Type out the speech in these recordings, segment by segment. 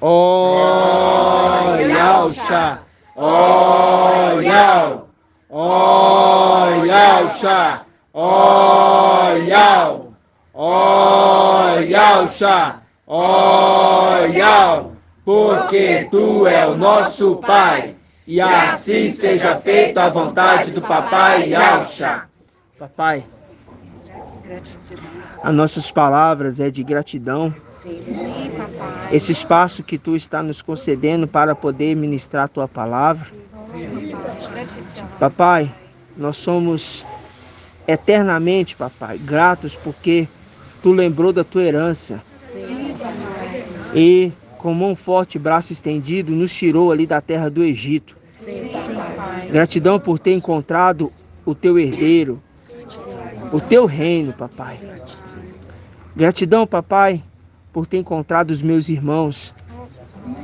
Oyalcha, Oyal, Oyalcha, Oyal, Oyalcha, Oyal, porque tu é o nosso Pai, e assim seja feita a vontade do Papai Yalcha. Papai, as nossas palavras é de gratidão. Sim, papai. Esse espaço que tu está nos concedendo para poder ministrar a tua palavra. Papai, nós somos eternamente, papai, gratos porque tu lembrou da tua herança. Sim, papai. E com mão forte e braço estendido nos tirou ali da terra do Egito. Sim, papai. Gratidão por ter encontrado o teu herdeiro, o teu reino, papai. Gratidão, papai, por ter encontrado os meus irmãos.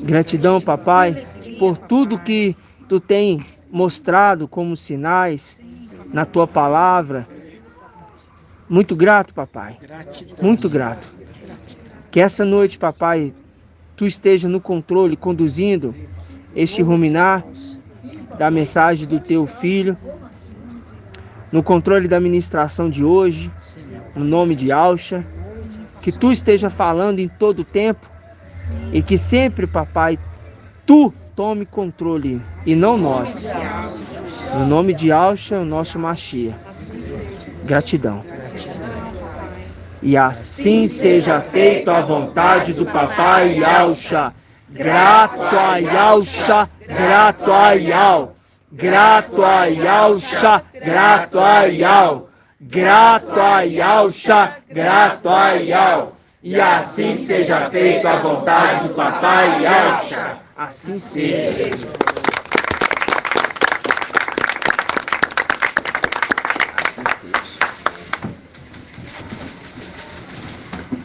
Gratidão, papai, por tudo que tu tem mostrado como sinais na tua palavra. Muito grato, papai. Muito grato. Que essa noite, papai, tu esteja no controle, conduzindo este ruminar da mensagem do teu filho, no controle da ministração de hoje, no nome de Yalcha. Que tu esteja falando em todo o tempo e que sempre, papai, tu tome controle e não nós. No nome de Yalcha, o nosso Mashiach. Gratidão. E assim seja feito a vontade do Papai Yalcha. Grato a Yalcha, grato a Yal. Grato a Yalcha, grato a Yal. Grato a Yalcha, grato a Yal. E assim seja feito a vontade do Papai Yalcha. Assim seja.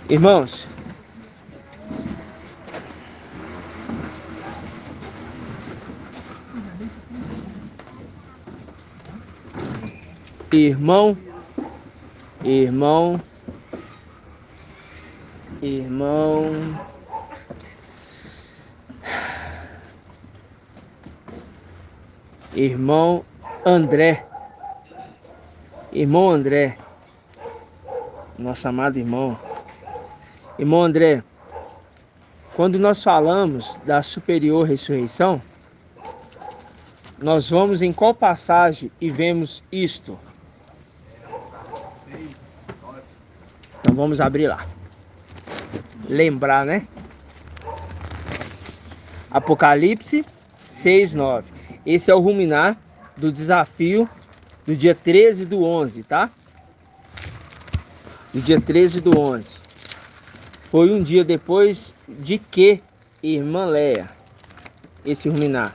Irmãos, irmão, irmão André, nosso amado irmão André, quando nós falamos da superior ressurreição, nós vamos em qual passagem e vemos isto? Então vamos abrir lá. Lembrar, né? Apocalipse 6:9. Esse é o ruminar do desafio do dia 13/11, tá? Do dia 13/11. Foi um dia depois de que, irmã Leia, esse ruminar?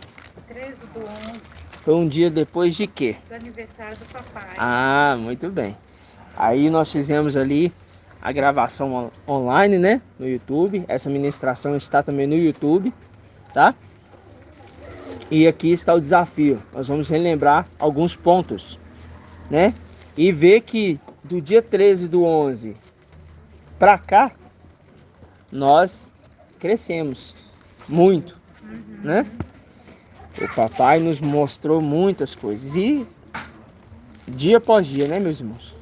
13/11. Foi um dia depois de quê? Do aniversário do papai. Ah, muito bem. Aí nós fizemos ali a gravação online, né? No YouTube. Essa ministração está também no YouTube, tá? E aqui está o desafio. Nós vamos relembrar alguns pontos, né? E ver que do dia 13/11 para cá, nós crescemos muito, né? O papai nos mostrou muitas coisas. E dia após dia, né, meus irmãos?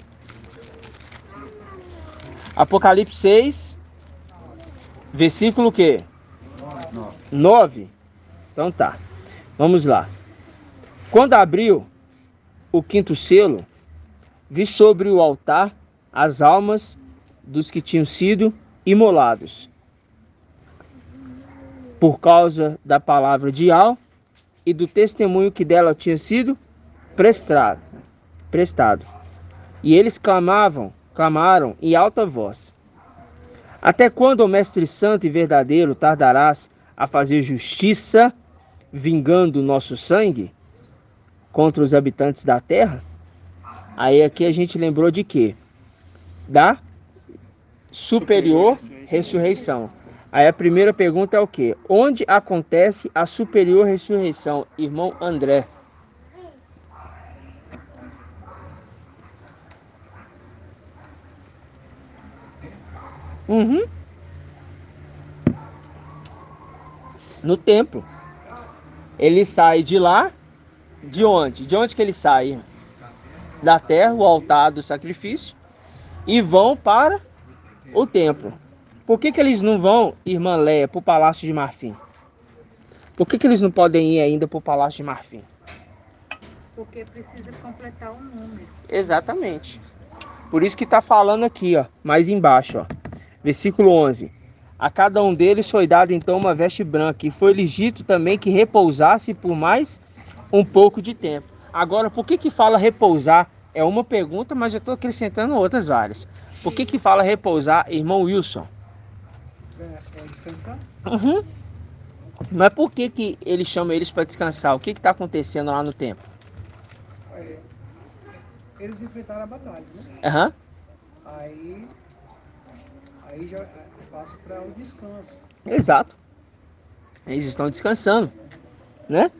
Apocalipse 6, versículo o quê? 9. Então tá. Vamos lá. Quando abriu o quinto selo, vi sobre o altar as almas dos que tinham sido imolados por causa da palavra de Al e do testemunho que dela tinha sido prestado. E eles clamaram em alta voz: até quando, ó Mestre Santo e verdadeiro, tardarás a fazer justiça, vingando o nosso sangue contra os habitantes da terra? Aí aqui a gente lembrou de quê? Da superior ressurreição. Aí a primeira pergunta é o quê? Onde acontece a superior ressurreição, irmão André? No templo. Ele sai de lá, de onde? De onde que ele sai? Da terra, o altar do sacrifício, e vão para o templo. Por que eles não vão, irmã Leia, para o Palácio de Marfim? Por que eles não podem ir ainda para o Palácio de Marfim? Porque precisa completar o número. Exatamente. Por isso que está falando aqui, ó, mais embaixo, ó, versículo 11. A cada um deles foi dada então uma veste branca, e foi-lhes dito também que repousasse por mais um pouco de tempo. Agora, por que fala repousar? É uma pergunta, mas eu estou acrescentando outras várias. Por que fala repousar, irmão Wilson? É descansar? Uhum. Mas por que ele chama eles para descansar? O que está acontecendo lá no templo? É, eles enfrentaram a batalha, né? Uhum. Aí já passa para o descanso. Exato. Eles estão descansando, né?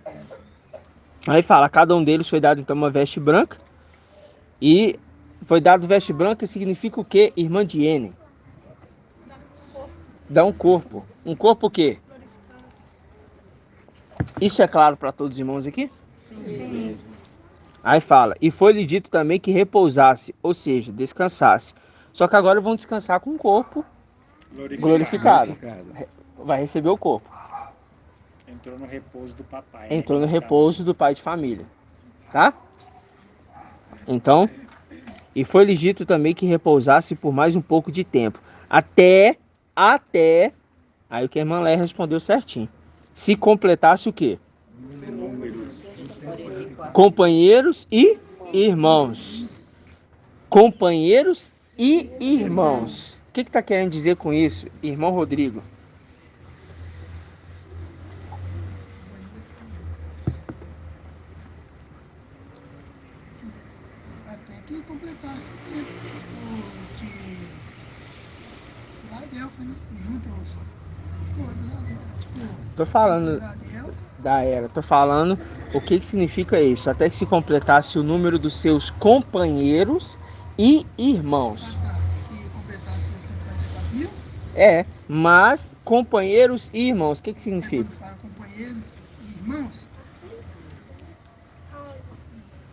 Aí fala, cada um deles foi dado então uma veste branca. E foi dado veste branca significa o quê? Irmã de Ene. Dá um corpo. Um corpo o quê? Isso é claro para todos os irmãos aqui? Sim. Aí fala, e foi-lhe dito também que repousasse, ou seja, descansasse. Só que agora vão descansar com o corpo glorificado. Vai receber o corpo. Entrou no repouso do papai. Entrou no repouso do pai de família. Tá? Então, e foi-lhe dito também que repousasse por mais um pouco de tempo. Até, aí o que a irmã Léa respondeu certinho. Se completasse o quê? Companheiros e irmãos. Companheiros e irmãos. O que está querendo dizer com isso, irmão Rodrigo? Até que completasse o tempo de Filadélfia, né? Junto aos todas, tipo, Tô falando da era, tô falando o que significa isso. Até que se completasse o número dos seus companheiros e irmãos. que completasse os 54 mil. É, mas companheiros e irmãos, o que significa? Quando fala companheiros e irmãos,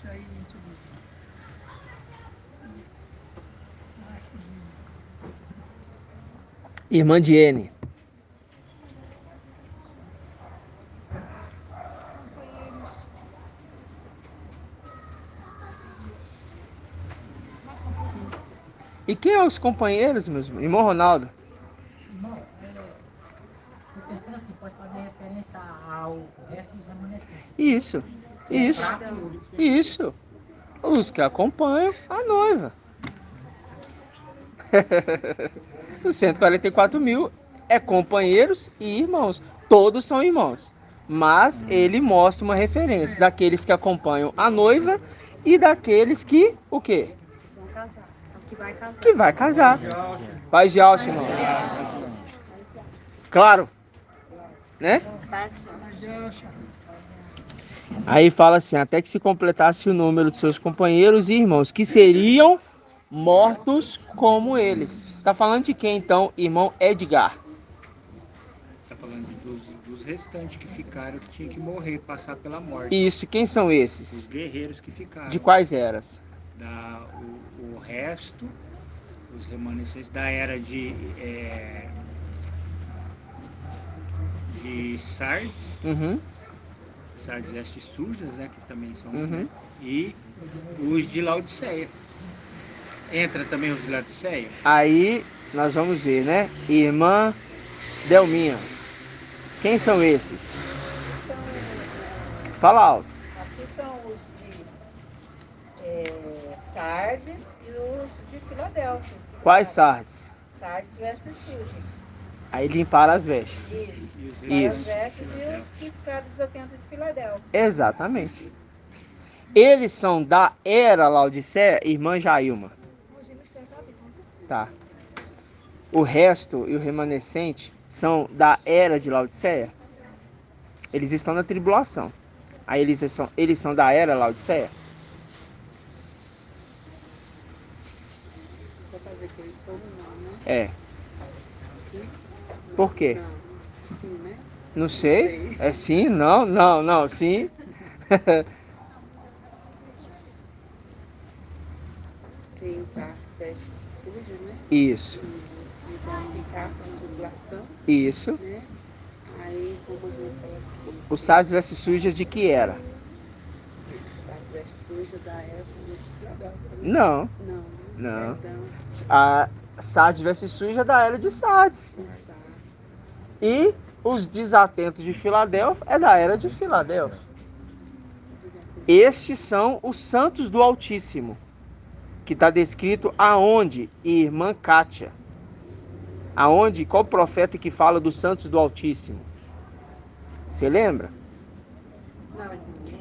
que aí, deixa eu ver. Irmã de N. E quem são os companheiros, meus irmãos? Irmão Ronaldo. Irmão, tô pensando assim, pode fazer referência ao resto dos remanescentes. Isso. Isso. Os que acompanham a noiva. Os 144 mil é companheiros e irmãos. Todos são irmãos. Mas ele mostra uma referência daqueles que acompanham a noiva e daqueles que, o quê? Que vai casar. Paz de Alce, irmão. Claro. Né? Aí fala assim, até que se completasse o número de seus companheiros e irmãos, que seriam mortos como eles. Tá falando de quem então, irmão Edgar? Tá falando dos restantes que ficaram, que tinham que morrer, passar pela morte. Isso, quem são Os esses? guerreiros que ficaram. De quais eras? O resto, os remanescentes da era de Sardes. Uhum. Sardes vestes sujas, né, que também são, Uhum. né, e os de Laodiceia. Entra também os de Laodiceia? Aí nós vamos ver, né? Irmã Delminha. Quem são esses? Fala alto. Aqui são os de Sardes e os de Filadélfia. Quais Sardes? Sardes, vestes sujas. Aí limparam as vestes. Isso. Isso. As vestes e os que ficaram desatentos de Filadélfia. Exatamente. Eles são da era Laodiceia, irmã Jailma. Tá. O resto e o remanescente são da era de Laodiceia. Eles estão na tribulação. Aí eles são da era Laodiceia? Só pra dizer que eles são não, né? É. Sim? Por quê? Não. Sim, né? Não sei. É sim? Não, não, não, sim. Tem usar veste suja, né? Isso, E identificar com a tribulação, isso. né? Aí, como a gente fala aqui, O Sardes vestes sujas de que era? as vestes sujas da época de Filadélfia, né? Não, Não, não. perdão, A Sardes vestes suja da era de Sardes. exato. E os desatentos de Filadélfia é da era de Filadélfia. Estes são os santos do Altíssimo, que está descrito aonde, irmã Kátia? Aonde, qual profeta que fala dos santos do Altíssimo? Você lembra? Não,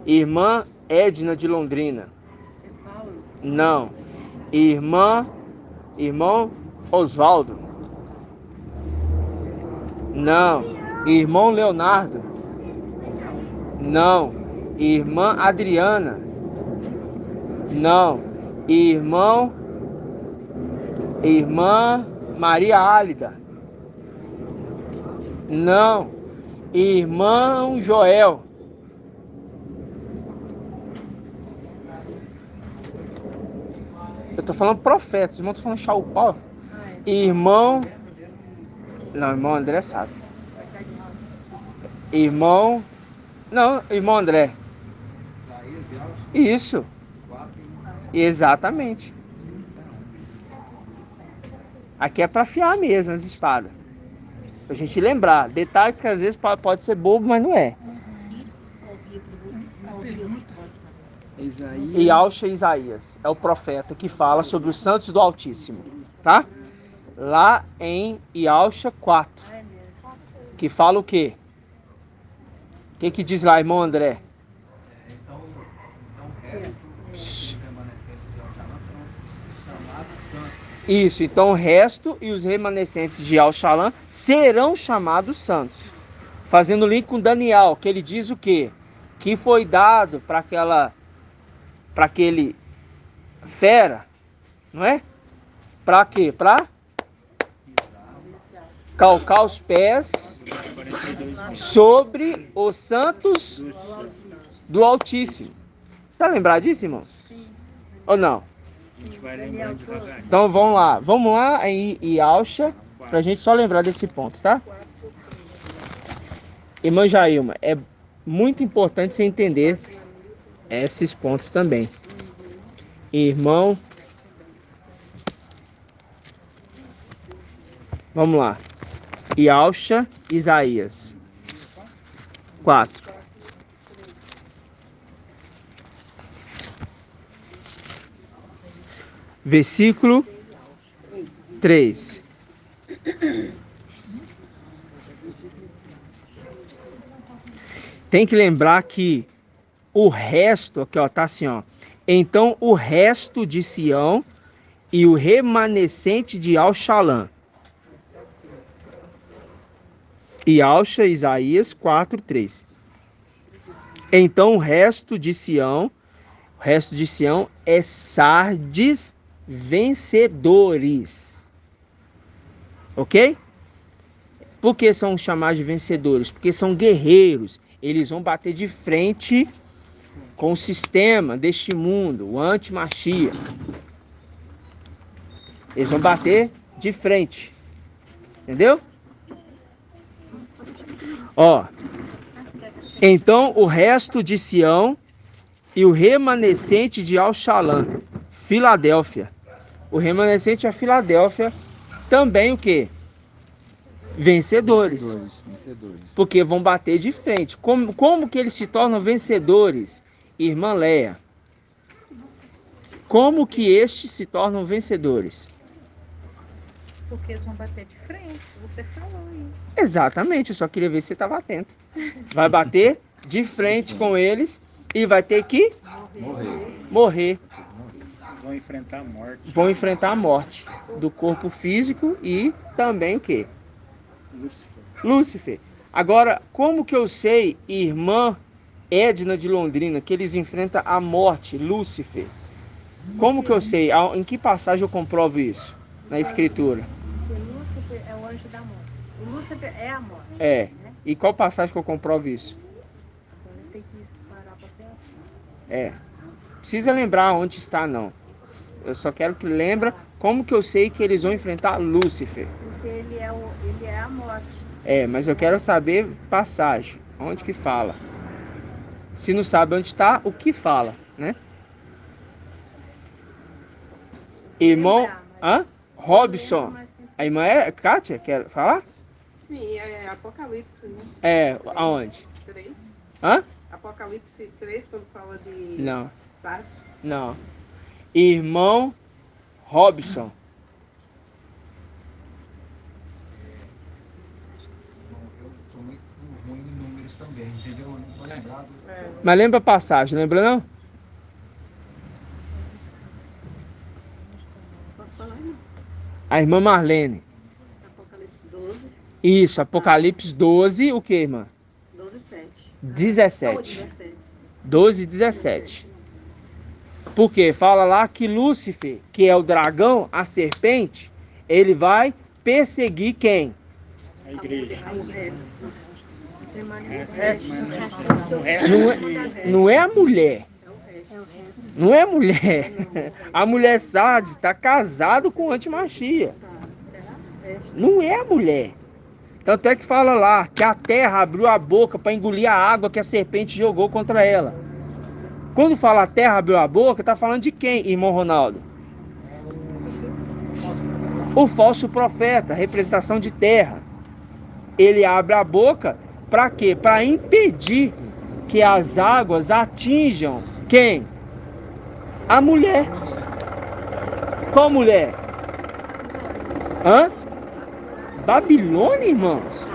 Irmã Edna de Londrina. é Paulo. Não. Irmão Osvaldo. Não. Irmão Leonardo. Não. Irmã Adriana. Não. Irmã Maria Álida. Não. Irmão Joel. Eu tô falando profetas, irmão, tô falando Chaupau. Irmão. Não, irmão André sabe. Irmão. Não, irmão André. Isso. Exatamente. Aqui é pra afiar mesmo as espadas. Pra gente lembrar. Detalhes que às vezes pode ser bobo, mas não é. A pergunta, Isaías. E Alxa Isaías é o profeta que fala sobre os santos do Altíssimo, tá? Lá em Ialxa 4, que fala o quê? O que diz lá, irmão André? Isso, então o resto e os remanescentes de Al-Shalom serão chamados santos. Fazendo link com Daniel, que ele diz o quê? Que foi dado para aquele fera, não é? Para quê? Para calcar os pés sobre os santos do Altíssimo. Tá lembrado disso, irmão? Sim. Ou não? A gente vai lembrando devagar. Então vamos lá em Ialxa, pra gente só lembrar desse ponto, tá? Irmã Jailma, é muito importante você entender esses pontos também. Irmão, vamos lá. Ialxa, Isaías 4. Versículo 3. Tem que lembrar que o resto, aqui ó, tá assim ó. Então o resto de Sião e o remanescente de Al-Shalom. E Alxa, Isaías 4:3. Então o resto de Sião é Sardes vencedores. Ok? Por que são chamados de vencedores? Porque são guerreiros. Eles vão bater de frente com o sistema deste mundo, o anti-Mashiach. Eles vão bater de frente. Entendeu? Ó. Então o resto de Sião e o remanescente de Al-Shalom, Filadélfia. O remanescente é Filadélfia, também o quê? Vencedores. Porque vão bater de frente. Como que eles se tornam vencedores, irmã Leia? Como que estes se tornam vencedores? Porque eles vão bater de frente, você falou aí. Exatamente, eu só queria ver se você estava atento. Vai bater de frente com eles e vai ter que morrer. Vão enfrentar a morte. Vão enfrentar a morte do corpo físico e também o quê? Lúcifer. Agora, como que eu sei, irmã Edna de Londrina, que eles enfrentam a morte, Lúcifer? Como que eu sei? Em que passagem eu comprovo isso? Na escritura. Porque Lúcifer é o anjo da morte. O Lúcifer é a morte. É. Né? E qual passagem que eu comprovo isso? Agora tem que parar para pensar. É. Precisa lembrar onde está, não. Eu só quero que lembra como que eu sei que eles vão enfrentar Lúcifer. Porque ele é a morte. É, mas eu quero saber passagem. Onde que fala? Se não sabe onde está, o que fala, né? Irmão... Hã? Robson. A irmã é Kátia? Quer falar? Sim, é Apocalipse, né? É, aonde? 3. Hã? Apocalipse 3, quando fala de Não, Sardes. não. Irmão Robson. Eu sou muito ruim em números também, entendeu? Eu não tô lembrado. Mas lembra a passagem, lembra não? Posso falar, não? A irmã Marlene. Apocalipse 12, Isso, Apocalipse 12, o que, irmã? 12, 7. 17. 17. 12 e 17. Porque fala lá que Lúcifer, que é o dragão, a serpente, ele vai perseguir quem? A igreja. A mulher. Não é a mulher. É o resto. Não é a mulher. A mulher Sardes está casado com o antimachia. Não é a mulher. Tanto é que fala lá que a terra abriu a boca para engolir a água que a serpente jogou contra ela. Quando fala a terra abriu a boca, está falando de quem, irmão Ronaldo? O falso profeta, representação de terra. Ele abre a boca para quê? Para impedir que as águas atinjam quem? A mulher. Qual mulher? Hã? Babilônia, irmãos?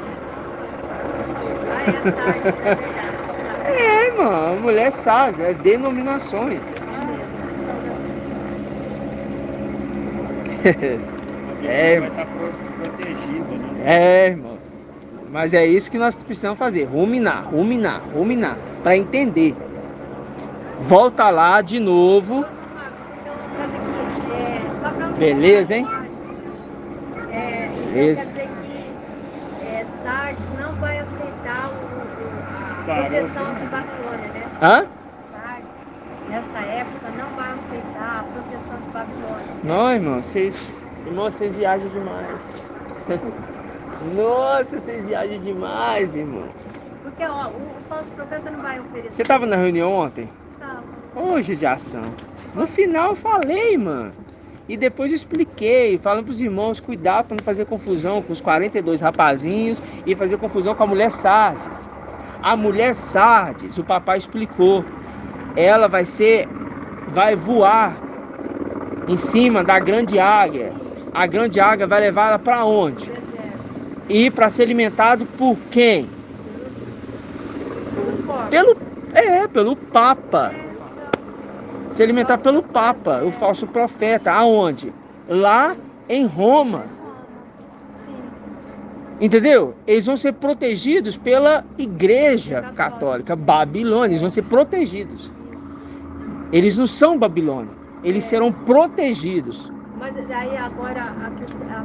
É, irmão, a mulher sabe, as denominações. É, Vai estar protegida, né? é, irmãos. Mas é isso que nós precisamos fazer, ruminar, para entender. Volta lá de novo. Beleza, hein? Beleza. Quer dizer que Sardes não vai aceitar a Parou. proteção de Babilônia, né? Hã? Sardes, nessa época, não vai aceitar a proteção de Babilônia. Não, irmão, vocês viajam demais. Nossa, vocês viajam demais, irmãos. Porque ó, o falso profeta não vai oferecer. Você estava na reunião ontem? Não. Hoje de ação. No final eu falei, mano. E depois eu expliquei, falando pros irmãos, cuidado para não fazer confusão com os 42 rapazinhos e fazer confusão com a mulher Sardes. A mulher Sardes, o papai explicou, ela vai voar em cima da grande águia. A grande águia vai levar ela para onde? E para ser alimentado por quem? Pelo Papa. Se alimentar pelo Papa, o falso profeta. Aonde? Lá em Roma. Entendeu? Eles vão ser protegidos pela Igreja Católica Babilônia. Eles vão ser protegidos. Eles não são Babilônia. Eles serão protegidos. Mas aí agora a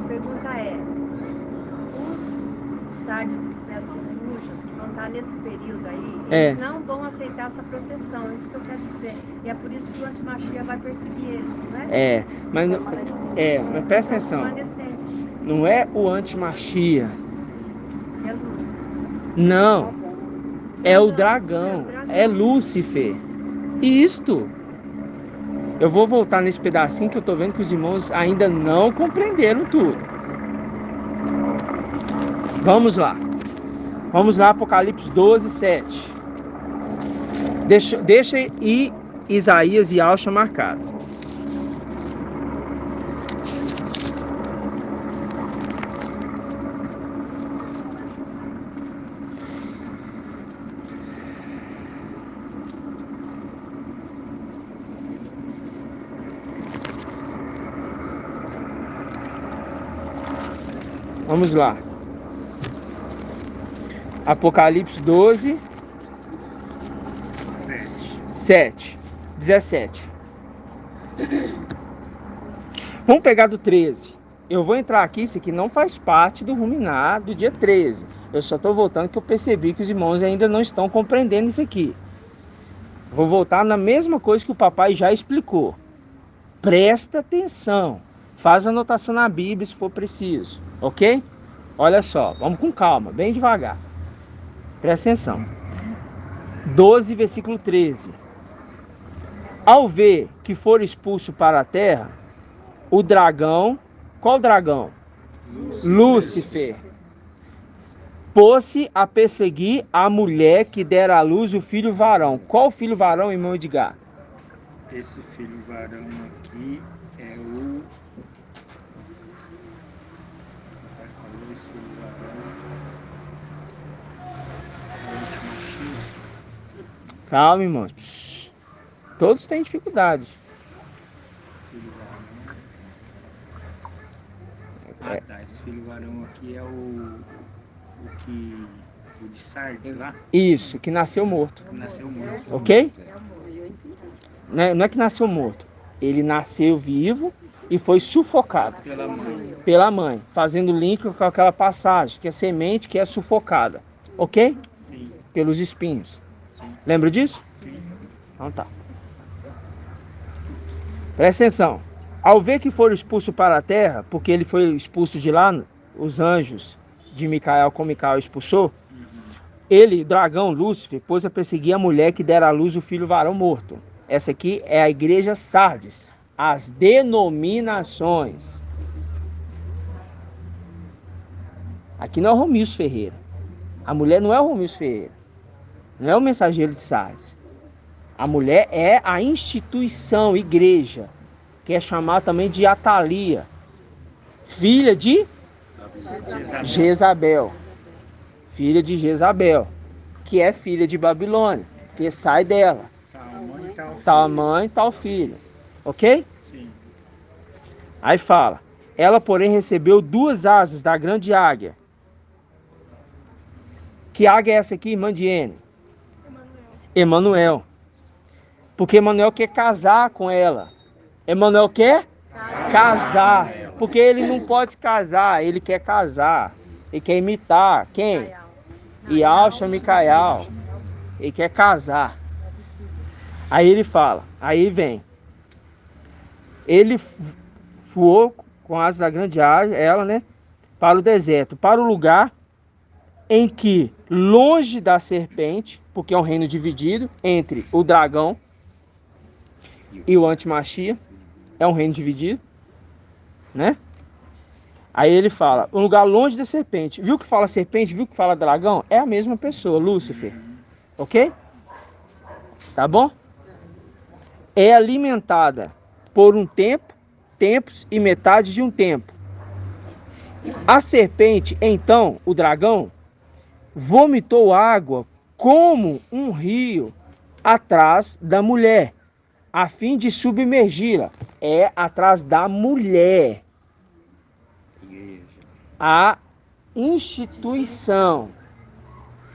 pergunta é: os Sardes, essas bruxas que vão estar nesse período aí, eles não vão aceitar essa proteção, é isso que eu quero dizer. E é por isso que o antimachia vai perseguir eles, não é? Mas presta atenção. Não é o antimachia. É luz. Não. É o dragão. É Lúcifer. Isto. Eu vou voltar nesse pedacinho que eu tô vendo que os irmãos ainda não compreenderam tudo. Vamos lá. Vamos lá, Apocalipse 12, 7. Deixa ir Isaías e Alcha marcado. Vamos lá. Apocalipse 12, 7, 17. Vamos pegar do 13. Eu vou entrar aqui, isso aqui não faz parte do ruminar do dia 13. Eu só estou voltando que eu percebi que os irmãos ainda não estão compreendendo isso aqui. Vou voltar na mesma coisa que o papai já explicou. Presta atenção. Faz anotação na Bíblia se for preciso. Ok? Olha só, vamos com calma, bem devagar. Presta atenção. 12, versículo 13. Ao ver que for expulso para a terra, o dragão, qual dragão? Lúcifer. Pôs-se a perseguir a mulher que dera à luz o filho varão. Qual filho varão, irmão Edgar? Esse filho varão aqui é o... Esse filho varão... Calma, irmãos. Todos têm dificuldade. Filho varão... tá. Esse filho varão aqui é o de Sardes lá? Isso, que nasceu morto. Que nasceu morto. Ok? Não é que nasceu morto. Ele nasceu vivo e foi sufocado pela mãe, fazendo link com aquela passagem, que é semente que é sufocada. Ok? Sim. Pelos espinhos. Sim. Lembra disso? Sim. Então tá. Presta atenção. Ao ver que for expulso para a terra, porque ele foi expulso de lá, os anjos de Micael, como Micael expulsou, ele, dragão Lúcifer, pôs a perseguir a mulher que dera à luz o filho varão morto. Essa aqui é a igreja Sardes, as denominações. Aqui não é o Romilson Ferreira. A mulher não é o Romilson Ferreira. Não é o mensageiro de Sardes. A mulher é a instituição, igreja, que é chamada também de Atalia, filha de Jezabel. Filha de Jezabel, que é filha de Babilônia, que sai dela. Tal mãe, tal filho. Ok? Sim. Aí fala, ela porém recebeu 2 asas da grande águia. Que águia é essa aqui, irmã Diene? Emanuel. Porque Emanuel quer casar com ela. Emanuel quer casar. Porque ele não pode casar, ele quer casar. Ele quer imitar quem? Yalcha Micael. Ele quer casar. Aí ele fala, aí vem. Ele voou com asas da grande águia, ela, né? Para o deserto, para o lugar em que, longe da serpente, porque é um reino dividido entre o dragão e o antimachia, é um reino dividido, né? Aí ele fala, um lugar longe da serpente. Viu que fala serpente, viu que fala dragão? É a mesma pessoa, Lúcifer. Ok? Tá bom? É alimentada por um tempo, tempos e metade de um tempo. A serpente, então, o dragão, vomitou água como um rio atrás da mulher, a fim de submergi-la. É atrás da mulher. A instituição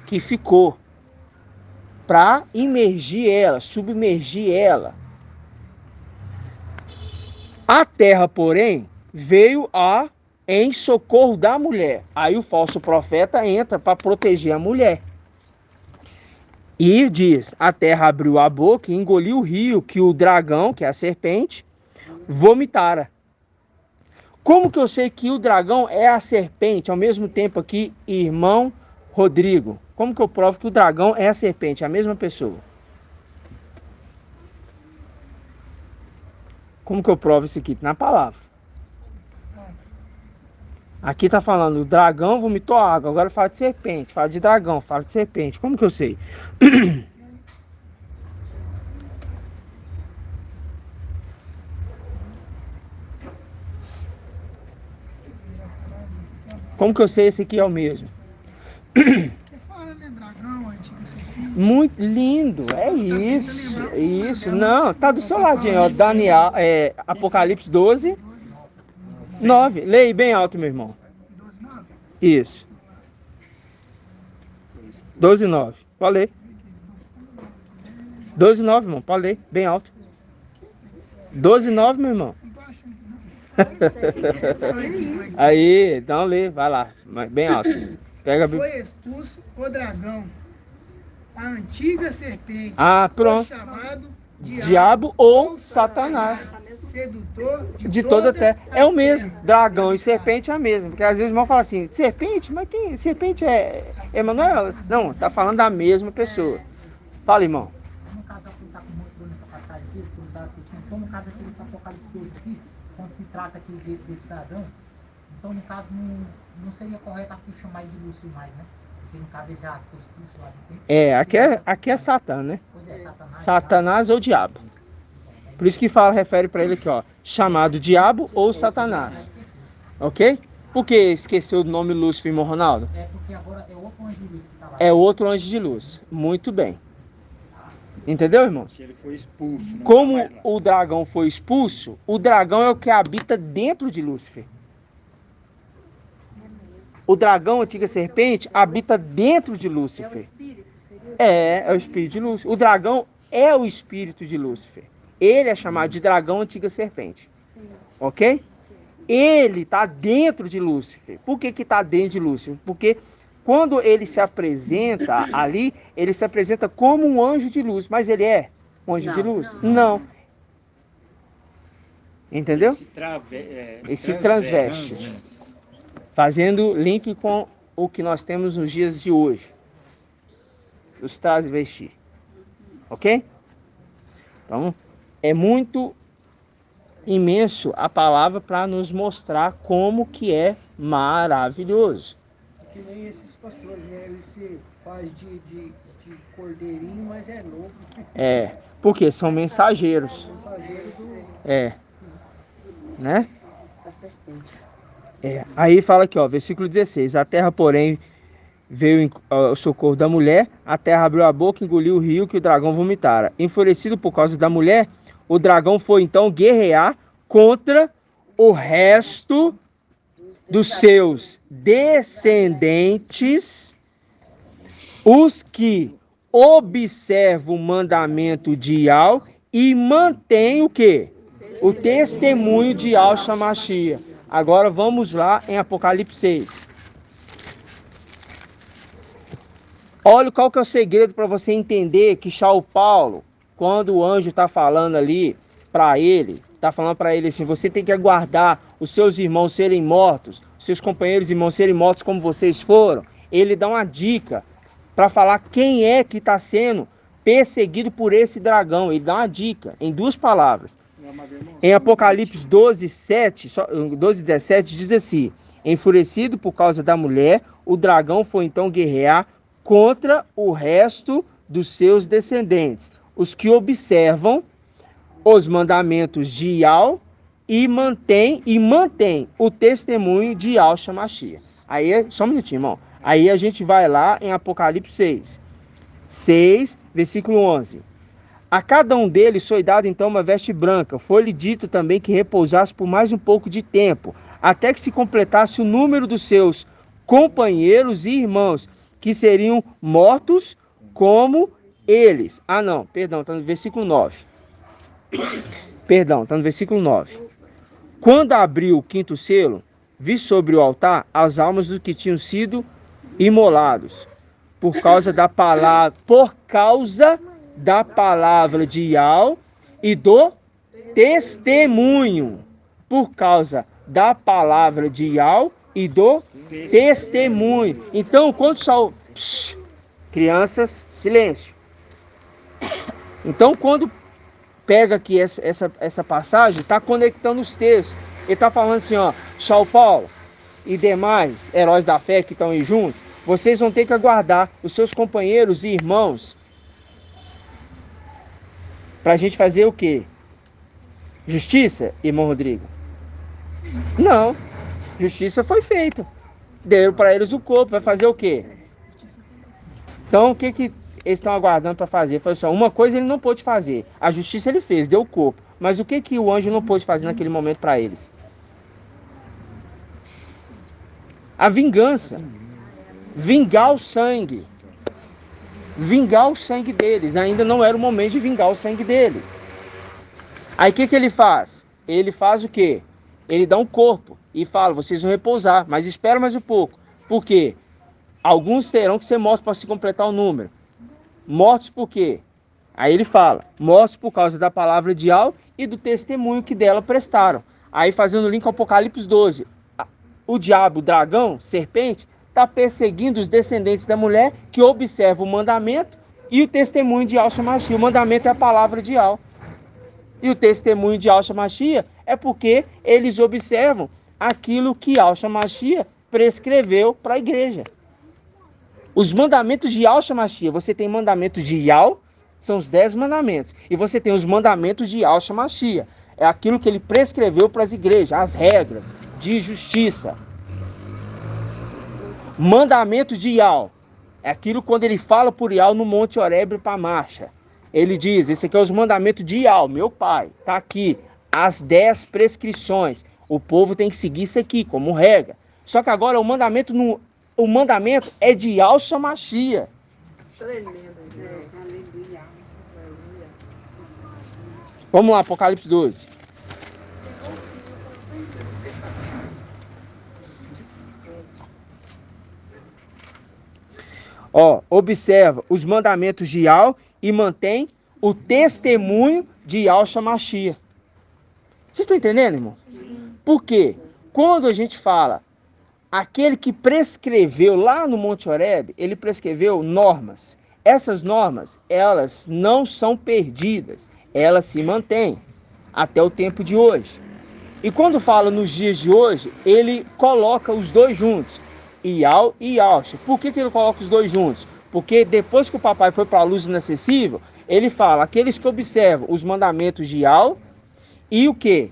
que ficou para imergir ela, submergir ela. A terra, porém, veio em socorro da mulher. Aí o falso profeta entra para proteger a mulher. E diz, a terra abriu a boca e engoliu o rio que o dragão, que é a serpente, vomitara. Como que eu sei que o dragão é a serpente, ao mesmo tempo aqui, irmão Rodrigo? Como que eu provo que o dragão é a serpente, a mesma pessoa? Como que eu provo isso aqui? Na palavra. Aqui tá falando, o dragão vomitou água, agora fala de serpente, fala de dragão, fala de serpente. Como que eu sei? Como que eu sei esse aqui é o mesmo? Que fala, né? Dragão, antiga serpente. Muito lindo, é isso, é isso. Não, tá do seu ladinho, ó, Daniel, Apocalipse 12, 9. Leia bem alto, meu irmão. 12, 9? Isso. 12, 9. Pode ler. 12, 9, irmão. Pode ler. Bem alto. 12, 9, meu irmão. Não tô achando que não. Aí, então lê. Vai lá. Bem alto. Pega a Bíblia. Foi expulso o dragão, a antiga serpente, pronto. chamado Diabo ou Satanás. Sedutor De toda a terra. É o mesmo. Dragão e serpente é a mesma. Porque às vezes o irmão fala assim, serpente? Mas quem? Serpente é Emanuel? Não, tá falando da mesma pessoa. Fala, irmão. No caso, eu está com muito nessa passagem aqui, então no caso aqui, esse Apocalipse 12 aqui, quando se trata aqui desse dragão, então no caso não seria correto aqui chamar ele de Lúcifer mais, né? Porque no caso ele já foi expulso lá do tempo. Aqui é Satã, né? Pois é, Satanás. Satanás ou diabo. Por isso que refere para ele aqui, ó, chamado diabo ou Satanás. Ok? Por que esqueceu do nome Lúcifer, irmão Ronaldo? É porque agora é outro anjo de luz que está lá. É outro anjo de luz. Muito bem. Entendeu, irmãos? Que ele foi expulso. Como o dragão foi expulso, o dragão é o que habita dentro de Lúcifer. O dragão, a antiga serpente, habita dentro de Lúcifer. É o espírito de Lúcifer. O dragão é o espírito de Lúcifer. Ele é chamado de dragão, antiga serpente. Ok? Ele está dentro de Lúcifer. Por que está dentro de Lúcifer? Porque quando ele se apresenta ali, ele se apresenta como um anjo de luz. Mas ele é um anjo de luz? Não. Entendeu? Ele se transveste. Fazendo link com o que nós temos nos dias de hoje. Os transvestir. Ok? Então, é muito imenso a palavra para nos mostrar como que é maravilhoso. Que nem esses pastores, né? Ele se faz de cordeirinho, mas é louco. Porque são mensageiros. Mensageiro do... Né? Aí fala aqui, ó, versículo 16. A terra, porém, veio ao socorro da mulher, a terra abriu a boca e engoliu o rio que o dragão vomitara. Enfurecido por causa da mulher, o dragão foi então guerrear contra o resto dos seus descendentes, os que observam o mandamento de Ial e mantêm o quê? O testemunho de Yahshua Mashiach. Agora vamos lá em Apocalipse 6. Olha qual que é o segredo para você entender que São Paulo, quando o anjo está falando ali para ele, está falando para ele assim, você tem que aguardar os seus irmãos serem mortos, os seus companheiros irmãos serem mortos como vocês foram. Ele dá uma dica para falar quem é que está sendo perseguido por esse dragão. Ele dá uma dica em duas palavras. Em Apocalipse 12:17 diz assim: enfurecido por causa da mulher, o dragão foi então guerrear contra o resto dos seus descendentes, os que observam os mandamentos de Ial e mantém o testemunho de Yahshua Mashiach. Aí, só um minutinho, irmão. Aí a gente vai lá em Apocalipse 6, versículo 11. A cada um deles foi dado então uma veste branca. Foi-lhe dito também que repousasse por mais um pouco de tempo, até que se completasse o número dos seus companheiros e irmãos, que seriam mortos como eles. Está no versículo 9. Está no versículo 9. Quando abriu o quinto selo, vi sobre o altar as almas dos que tinham sido imolados por causa da palavra de Ial e do testemunho. Por causa da palavra de Ial e do testemunho. Então, quando crianças, silêncio. Então, quando pega aqui essa passagem, está conectando os textos. Ele está falando assim, ó, São Paulo e demais heróis da fé que estão aí juntos, vocês vão ter que aguardar os seus companheiros e irmãos para a gente fazer o quê? Justiça, irmão Rodrigo? Não. Justiça foi feita. Deram para eles o corpo. Vai fazer o quê? Então, o que eles estão aguardando para fazer? Foi só uma coisa ele não pôde fazer. A justiça ele fez, deu o corpo. Mas o que o anjo não pôde fazer naquele momento para eles? A vingança. Vingar o sangue. Vingar o sangue deles. Ainda não era o momento de vingar o sangue deles. Aí o que ele faz? Ele faz o quê? Ele dá um corpo e fala, vocês vão repousar, mas espera mais um pouco. Por quê? alguns terão que ser mortos para se completar o número. Mortos por quê? Aí ele fala, mortos por causa da palavra de Al e do testemunho que dela prestaram. Aí fazendo o link ao Apocalipse 12. O diabo, o dragão, serpente, está perseguindo os descendentes da mulher que observam o mandamento e o testemunho de Yahshua Mashiach. O mandamento é a palavra de Al. E o testemunho de Yahshua Mashiach é porque eles observam aquilo que Yahshua Mashiach prescreveu para a igreja. Os mandamentos de Yahshua Mashiach, você tem mandamentos de Yah, são os 10 mandamentos. E você tem os mandamentos de Yahshua Mashiach. É aquilo que ele prescreveu para as igrejas, as regras de justiça. Mandamento de Yah é aquilo quando ele fala por Yah no Monte Horebe para a marcha. Ele diz, esse aqui é os mandamentos de Yah, meu pai. Está aqui, as 10 prescrições. O povo tem que seguir isso aqui como regra. Só que agora o mandamento é de Yahshua Mashiach. Vamos lá, Apocalipse 12. Observa os mandamentos de Yah e mantém o testemunho de Yahshua Mashiach. Vocês estão entendendo, irmão? Sim. Por quê? Quando a gente fala aquele que prescreveu lá no Monte Horebe, ele prescreveu normas. Essas normas, elas não são perdidas. Elas se mantêm até o tempo de hoje. E quando fala nos dias de hoje, ele coloca os dois juntos. Yah e Yahshua. Por que ele coloca os dois juntos? Porque depois que o papai foi para a luz inacessível, ele fala, aqueles que observam os mandamentos de Yah e o quê?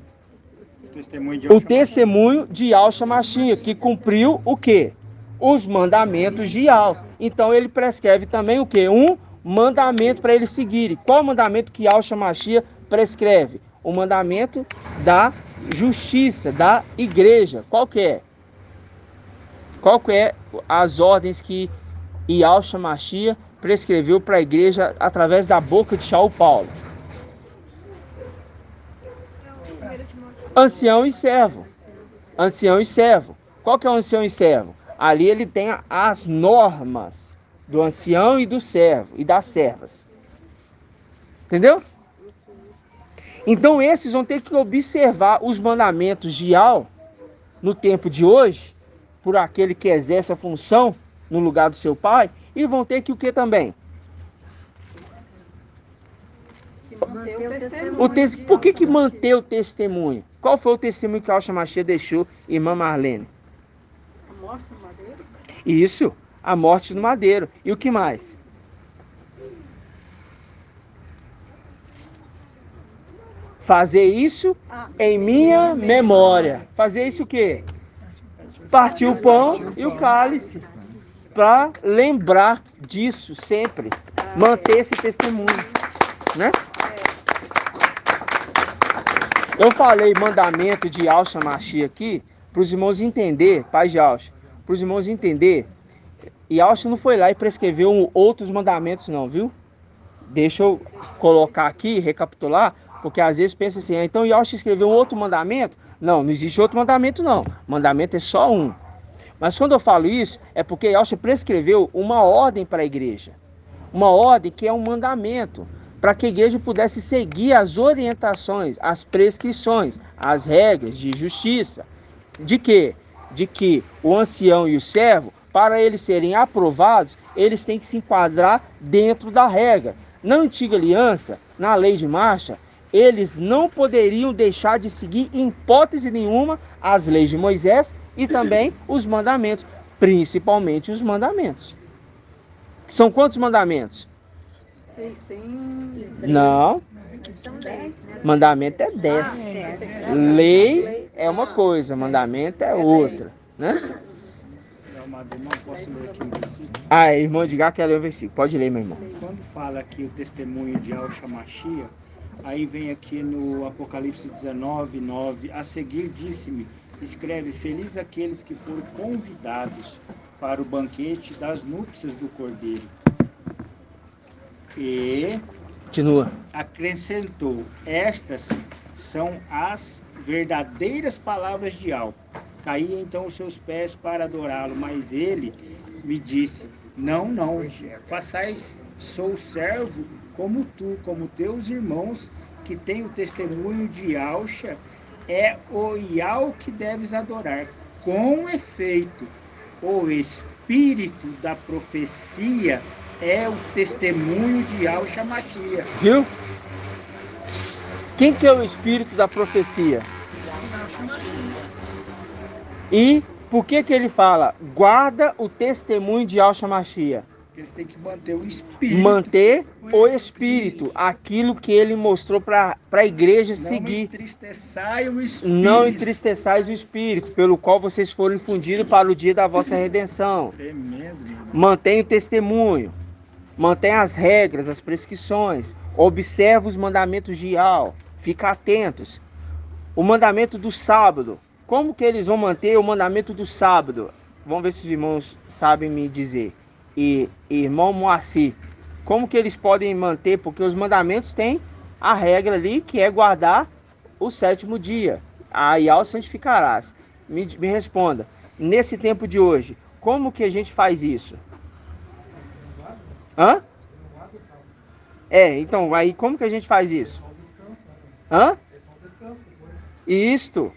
O testemunho de Yahshua Mashiach, que cumpriu o quê? Os mandamentos de Yah. Então ele prescreve também o quê? Um mandamento para eles seguirem. Qual mandamento que Yahshua Mashiach prescreve? O mandamento da justiça, da igreja. Qual que é? Qual que é as ordens que Yahshua Mashiach prescreveu para a igreja através da boca de Shaul Paulo? Ancião e servo. Ancião e servo. Qual que é o ancião e servo? Ali ele tem as normas do ancião e do servo e das servas. Entendeu? Então esses vão ter que observar os mandamentos de Yah no tempo de hoje, por aquele que exerce a função no lugar do seu pai, e vão ter que o que também? Por que manter o testemunho? Qual foi o testemunho que Yahshua Mashiach deixou, irmã Marlene? A morte no madeiro? Isso, a morte no madeiro. E o que mais? Fazer isso em minha memória. Fazer isso o quê? Partir o pão e o cálice. Para lembrar disso sempre. Manter esse testemunho. Né? Eu falei mandamento de Yahshua Mashiach aqui, para os irmãos entender, pai de Yahshua, para os irmãos entender, Yahshua não foi lá e prescreveu outros mandamentos não, viu? Deixa eu colocar aqui, recapitular, porque às vezes pensa assim, então Yahshua escreveu outro mandamento? Não, não existe outro mandamento não, mandamento é só um. Mas quando eu falo isso, é porque Yahshua prescreveu uma ordem para a igreja, uma ordem que é um mandamento, para que a igreja pudesse seguir as orientações, as prescrições, as regras de justiça. De quê? De que o ancião e o servo, para eles serem aprovados, eles têm que se enquadrar dentro da regra. Na antiga aliança, na lei de marcha, eles não poderiam deixar de seguir em hipótese nenhuma as leis de Moisés e também os mandamentos, principalmente os mandamentos. São quantos mandamentos? 600. Não. Mandamento é 10. Lei é uma coisa, mandamento é outra, né? Irmão Edgar quer ler o versículo. Pode ler, meu irmão. Quando fala aqui o testemunho de Yahshua Mashiach, aí vem aqui no Apocalipse 19, 9, a seguir disse-me, escreve, feliz aqueles que foram convidados para o banquete das núpcias do Cordeiro. E continua. Acrescentou, estas são as verdadeiras palavras de Yahweh. Caí então aos seus pés para adorá-lo, mas ele me disse, não, façais, sou servo como tu, como teus irmãos, que tem o testemunho de Yahshua, é o Yahweh que deves adorar. Com efeito, o espírito da profecia é o testemunho de Yahshua Mashiach. Viu? Quem que é o espírito da profecia? E por que ele fala? Guarda o testemunho de Yahshua Mashiach. Eles têm que manter o espírito. Manter o espírito, aquilo que ele mostrou para a igreja seguir. Não entristeçais o espírito, pelo qual vocês foram infundidos para o dia da vossa redenção. Mantenha o testemunho, mantenha as regras, as prescrições, observe os mandamentos de Yahweh, fica atentos. O mandamento do sábado, como que eles vão manter o mandamento do sábado? Vamos ver se os irmãos sabem me dizer. E irmão Moacir, como que eles podem manter? Porque os mandamentos têm a regra ali que é guardar o sétimo dia. A Yahweh santificarás. Me responda, nesse tempo de hoje, como que a gente faz isso? Hã? Então, aí como que a gente faz isso? Hã? Isto,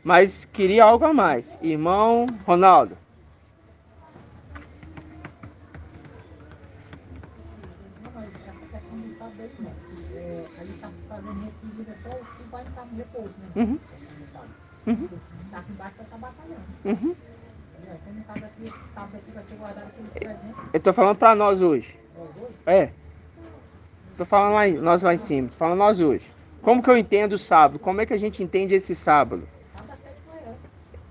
mas queria algo a mais. Irmão Ronaldo. Aí está se fazendo requisito, é só os que vai estar no repouso, né? Está aqui embaixo vai estar batalhando. Então, no caso aqui, esse sábado aqui vai ser guardado aquele presente. Eu estou falando para nós hoje. Estou falando nós lá em cima. Estou falando nós hoje. Como que eu entendo o sábado? Como é que a gente entende esse sábado? Sábado é a sétima era.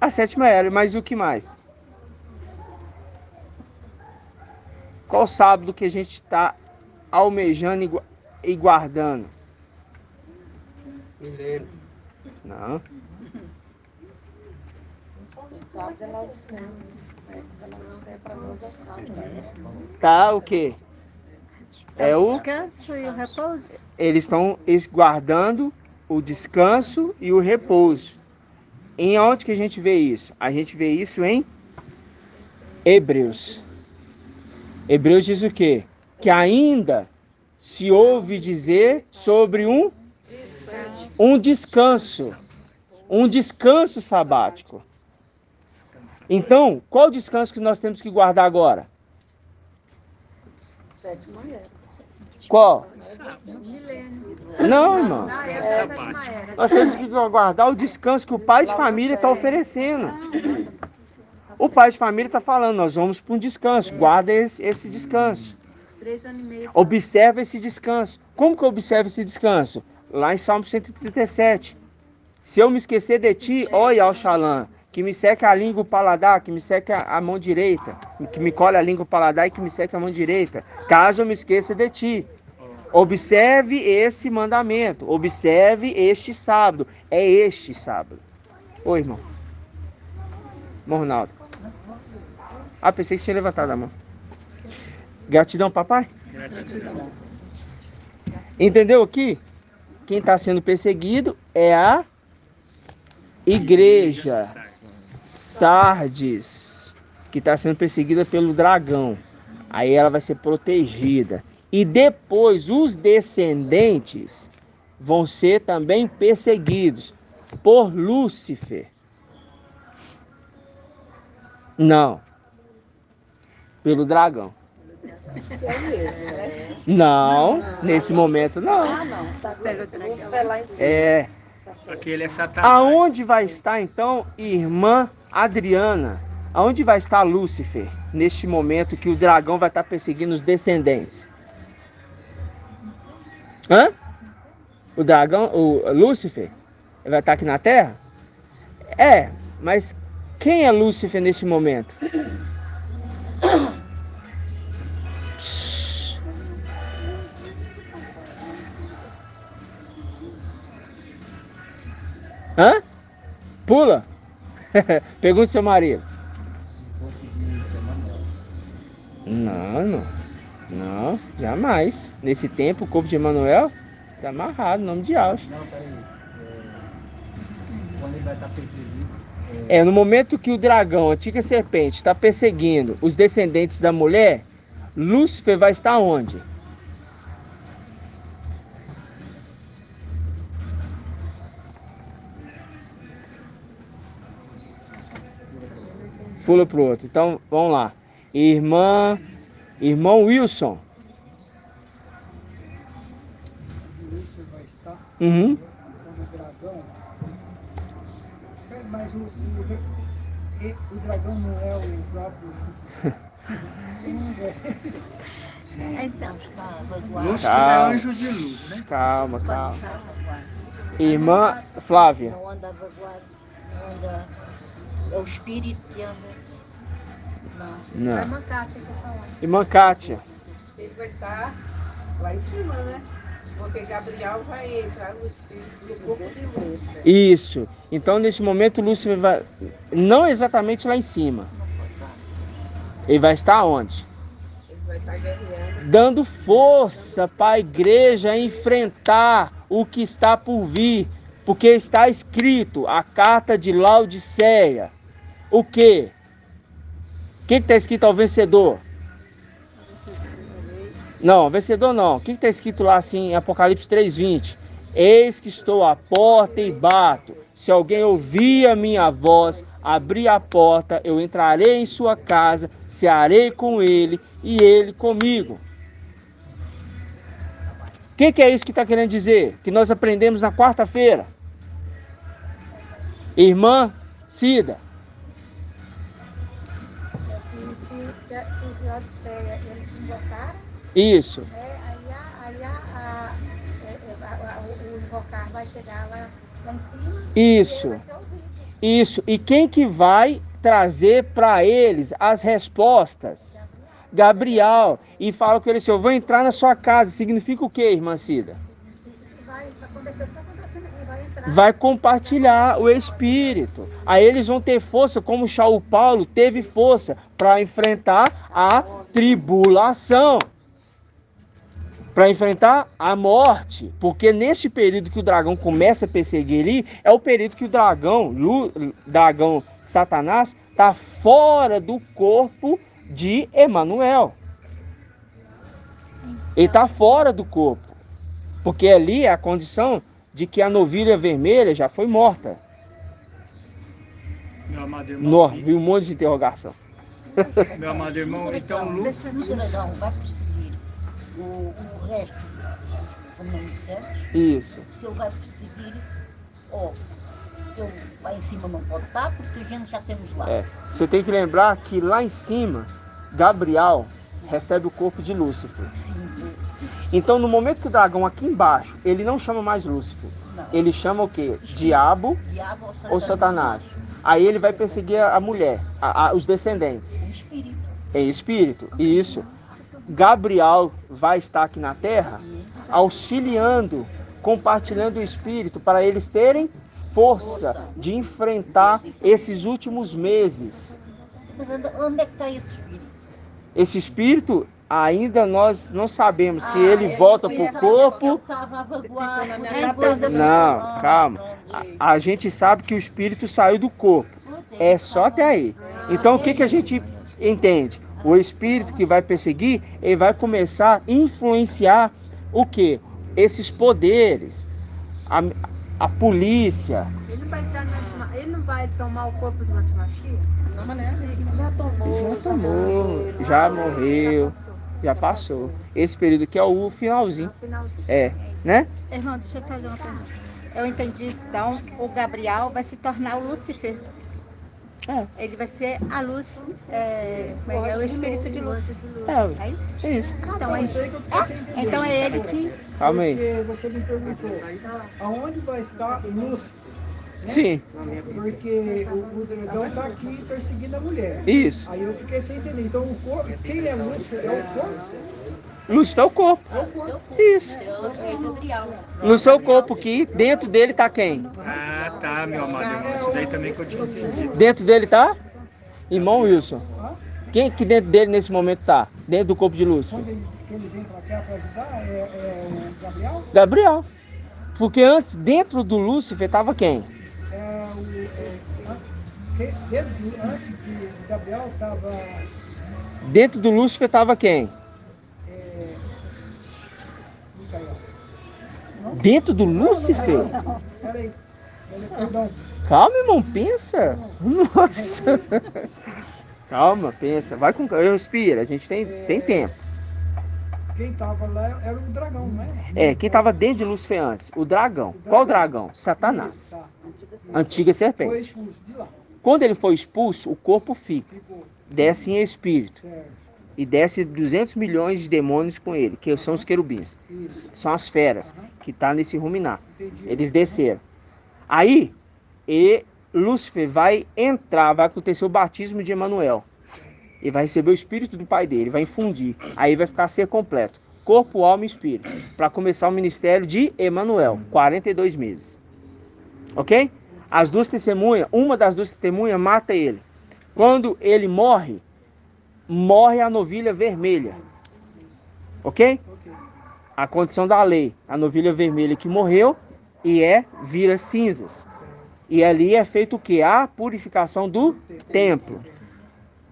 A sétima era, mas o que mais? Qual sábado que a gente está almejando e guardando? Não. O sábado é lá o Santos. É para nós é sábado. Tá, o quê? É o descanso e o repouso. Eles estão guardando o descanso e o repouso. Em onde que a gente vê isso? A gente vê isso em Hebreus. Hebreus diz o quê? Que ainda se ouve dizer sobre um descanso sabático. Então, qual o descanso que nós temos que guardar agora? Sétima era. Qual? Milênio. Não, irmão. Nós temos que guardar o descanso que o pai de família está oferecendo. O pai de família está falando, nós vamos para um descanso. Guarda esse descanso. 3 anos e meio. Observa esse descanso. Como que eu observo esse descanso? Lá em Salmo 137. Se eu me esquecer de ti, ó Yahshalam, que me seca a língua e o paladar, que me seca a mão direita, que me colhe a língua e o paladar e que me seca a mão direita, caso eu me esqueça de ti. Observe esse mandamento, observe este sábado. É este sábado. Oi, irmão. Irmão Ronaldo. Pensei que tinha levantado a mão. Gratidão, papai? Gratidão. Entendeu aqui? Quem está sendo perseguido é a igreja Sardes, que está sendo perseguida pelo dragão. Aí ela vai ser protegida. E depois os descendentes vão ser também perseguidos por Lúcifer. Não. Pelo dragão. Não, nesse momento não. Tá Aquele é Satanás. Aonde vai estar então irmã Adriana? Aonde vai estar Lúcifer neste momento que o dragão vai estar perseguindo os descendentes? O dragão, o Lúcifer, vai estar aqui na Terra? Mas quem é Lúcifer neste momento? Pula. Pergunta seu marido. Não, jamais. Nesse tempo o corpo de Emanuel está amarrado, em nome de Yahshua. Não, peraí. Quando ele vai estar perseguido, No momento que o dragão, a antiga serpente, está perseguindo os descendentes da mulher, Lúcifer vai estar onde? Pula pro outro. Então, vamos lá. Irmão Wilson. Lúcifer vai estar Uhum. como dragão. Mas o dragão não é o próprio. Então, Lúcifer é anjo de luz, né? Calma. Irmã Flávia. não anda vaguado, não anda. É o espírito que anda. Não. Vai Não. mancar, tem que falar. Irmã Kátia. Ele vai estar lá em cima, né? Porque Gabriel vai entrar no espírito do corpo de Lúcifer. Isso. Então, nesse momento, Lúcifer vai... Não exatamente lá em cima. Ele vai estar onde? Ele vai estar guerreando. Dando força para a igreja enfrentar o que está por vir. Porque está escrito, a carta de Laodiceia. O quê? O que está escrito ao vencedor? Não, vencedor não. O que está escrito lá assim em Apocalipse 3:20? Eis que estou à porta e bato. Se alguém ouvir a minha voz, abrir a porta, eu entrarei em sua casa, cearei com ele e ele comigo. O que é isso que está querendo dizer? Que nós aprendemos na quarta-feira. Irmã Cida. Se os Odisseia eles invocaram, Isso. o invocar vai chegar lá em cima. Isso. E ele vai ser ouvido. Isso. E quem que vai trazer para eles as respostas? Gabriel. E fala com ele assim, eu vou entrar na sua casa. Significa o que, irmã Cida? Vai acontecer o que está acontecendo aqui, vai entrar. Vai compartilhar o Espírito. Aí eles vão ter força, como Shaul Paulo teve força para enfrentar a tribulação. Para enfrentar a morte. Porque nesse período que o dragão começa a perseguir ele, é o período que o dragão Satanás está fora do corpo de Emanuel. Ele está fora do corpo. Porque ali é a condição de que a novilha vermelha já foi morta. Meu amado irmão. Viu um monte de interrogação. Meu amado irmão, então Lúcifer. O dragão vai perseguir o resto como não disseste, Isso. que ele vai perseguir, ele lá em cima não pode estar, porque a gente já temos lá. Você tem que lembrar que lá em cima, Gabriel recebe o corpo de Lúcifer. Sim. Então, no momento que o dragão aqui embaixo, ele não chama mais Lúcifer. Não. Ele chama o quê? Diabo ou Satanás. Aí ele vai perseguir a mulher, os descendentes. O espírito. Em espírito. Isso. Gabriel vai estar aqui na terra, auxiliando, compartilhando o espírito para eles terem força de enfrentar esses últimos meses. Mas onde é que está esse espírito? Esse espírito, ainda nós não sabemos se ele volta para o corpo. Não, calma. A gente sabe que o espírito saiu do corpo. É só até aí. Então o que a gente entende? O espírito que vai perseguir, ele vai começar a influenciar o quê? Esses poderes, a polícia. Ele não vai tomar o corpo do Antimachia? Não, mas já tomou. Já morreu, já passou. Esse período aqui é o finalzinho. Né? Irmão, deixa eu fazer uma pergunta. Eu entendi, então, o Gabriel vai se tornar o Lúcifer. Ele vai ser a luz, o espírito de luz. É isso. Então é ele que... Calma aí. Porque você me perguntou, aonde vai estar Lúcifer? Né? Sim. Porque o dragão está aqui perseguindo a mulher. Isso. Aí eu fiquei sem entender. Então, o corpo, quem é Lúcifer? É o corpo? Lúcifer é o corpo. Isso. Lúcifer é o corpo, que dentro dele está quem? Ah, tá, meu amado irmão. Isso daí também que eu tinha entendido. Dentro dele está? Irmão Wilson. Quem que dentro dele nesse momento está? Dentro do corpo de Lúcifer? Quando ele vem para cá para ajudar, é o Gabriel? Gabriel. Porque antes, dentro do Lúcifer, estava quem? Antes de Gabriel estava... Dentro do Lúcifer estava quem? Micael. Dentro do Lúcifer? Não. Peraí. Perdão. Calma, irmão, pensa. Nossa. Calma, pensa. Vai com calma. Respira, a gente tem tempo. Quem estava lá era o dragão, né? Quem estava dentro de Lúcifer antes? O dragão. Qual dragão? Satanás. Tá. Antiga serpente. Foi expulso de lá. Quando ele foi expulso, o corpo fica. Desce em espírito. Certo. E desce 200 milhões de demônios com ele, que são os querubins. Isso. São as feras que estão nesse ruminar. Entendi. Eles desceram. Aí, Lúcifer vai entrar, vai acontecer o batismo de Emanuel. Ele vai receber o espírito do pai dele, vai infundir. Aí vai ficar ser completo. Corpo, alma e espírito. Para começar o ministério de Emanuel. 42 meses. Ok? As duas testemunhas, uma das duas testemunhas mata ele. Quando ele morre a novilha vermelha. Ok? A condição da lei. A novilha vermelha que morreu e vira cinzas. E ali é feito o quê? A purificação do templo.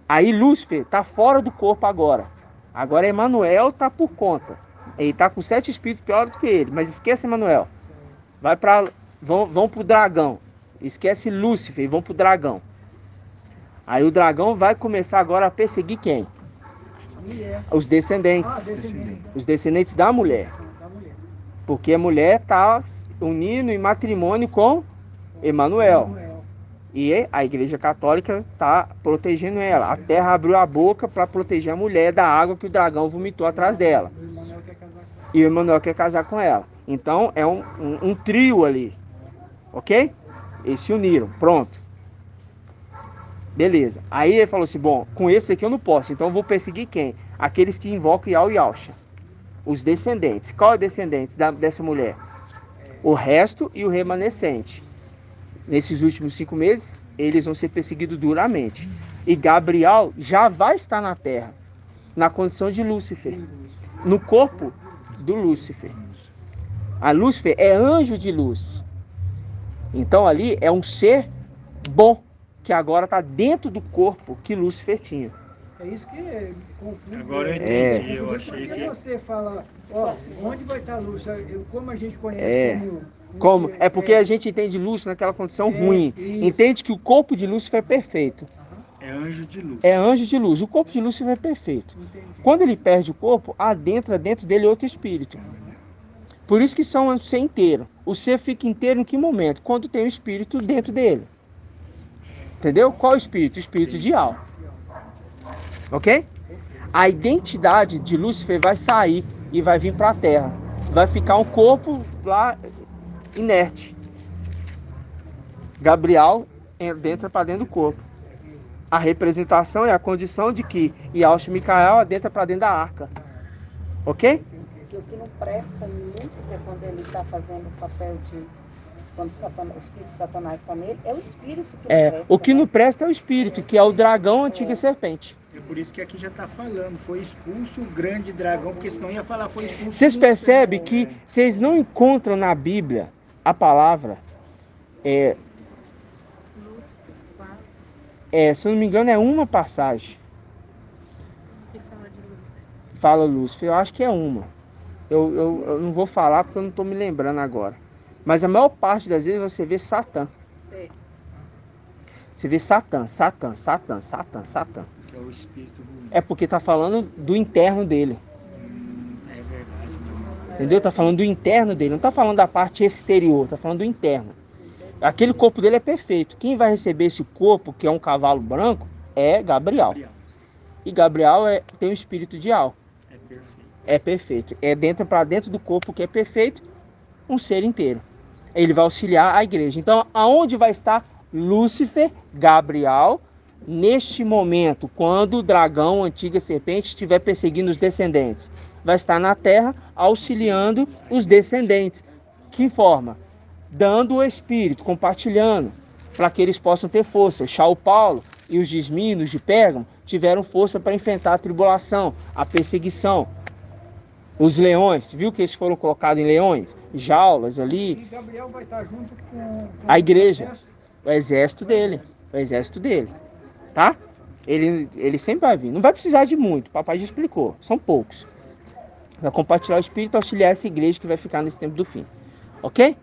Aí Lúcifer está fora do corpo agora. Agora Emanuel está por conta. Ele está com 7 espíritos piores do que ele. Mas esquece Emanuel. Vão para o dragão. Esquece Lúcifer e vão para o dragão. Aí o dragão vai começar agora a perseguir quem? Os descendentes. Os descendentes da mulher. Porque a mulher está unindo em matrimônio com Emanuel. E a Igreja Católica está protegendo ela. A terra abriu a boca para proteger a mulher da água que o dragão vomitou atrás dela. E o Emanuel quer casar com ela. Então é um trio ali. Ok? Eles se uniram. Pronto. Beleza. Aí ele falou assim, bom, com esse aqui eu não posso. Então eu vou perseguir quem? Aqueles que invocam Yau e Yalcha. Os descendentes. Qual é o descendente dessa mulher? O resto e o remanescente. Nesses últimos 5 meses, eles vão ser perseguidos duramente. E Gabriel já vai estar na terra, na condição de Lúcifer, no corpo do Lúcifer. A Lúcifer é anjo de luz. Então ali é um ser bom, que agora está dentro do corpo que Lúcifer tinha. É isso que confunde. Agora eu entendi, eu achei Por que... você fala, onde vai estar Lúcifer? Como a gente conhece como? É porque a gente entende Lúcifer naquela condição ruim. Isso. Entende que o corpo de Lúcifer é perfeito. É anjo de luz. É anjo de luz. O corpo de Lúcifer é perfeito. Entendi. Quando ele perde o corpo, adentra dentro dele outro espírito. Por isso que são um ser inteiro. O ser fica inteiro em que momento? Quando tem o espírito dentro dele. Entendeu? Qual espírito? O espírito de Al. Ok? A identidade de Lúcifer vai sair e vai vir para a Terra. Vai ficar um corpo lá inerte. Gabriel entra para dentro do corpo. A representação é a condição de que Yalcha e Micael adentra para dentro da arca. Ok? Porque o que não presta em Lúcifer, quando ele está fazendo o papel de... Quando o espírito de Satanás está nele, é o espírito que não presta. O que não presta é o espírito, que é o dragão, a antiga serpente. É por isso que aqui já está falando, foi expulso o grande dragão, porque senão ia falar foi expulso. Vocês percebem que vocês não encontram na Bíblia a palavra, se eu não me engano é uma passagem que fala Lúcifer, eu acho que é uma, eu não vou falar porque eu não estou me lembrando agora, mas a maior parte das vezes você vê Satã. Você vê Satã. Que é o espírito ruim. É porque está falando do interno dele. É verdade. Entendeu? Está falando do interno dele. Não está falando da parte exterior. Está falando do interno. Aquele corpo dele é perfeito. Quem vai receber esse corpo, que é um cavalo branco, é Gabriel. E Gabriel tem o espírito de Al. É perfeito. Para dentro do corpo que é perfeito, um ser inteiro. Ele vai auxiliar a igreja. Então, aonde vai estar Lúcifer, Gabriel, neste momento, quando o dragão, a antiga serpente, estiver perseguindo os descendentes? Vai estar na terra auxiliando os descendentes. Que forma? Dando o espírito, compartilhando, para que eles possam ter força. São Paulo e os desminos de Pérgamo tiveram força para enfrentar a tribulação, a perseguição. Os leões, viu que eles foram colocados em leões? Jaulas ali. E Gabriel vai estar junto com a igreja. O exército dele. o exército dele, tá? Ele sempre vai vir. Não vai precisar de muito, o papai já explicou, são poucos. Vai compartilhar o Espírito, auxiliar essa igreja que vai ficar nesse tempo do fim, ok?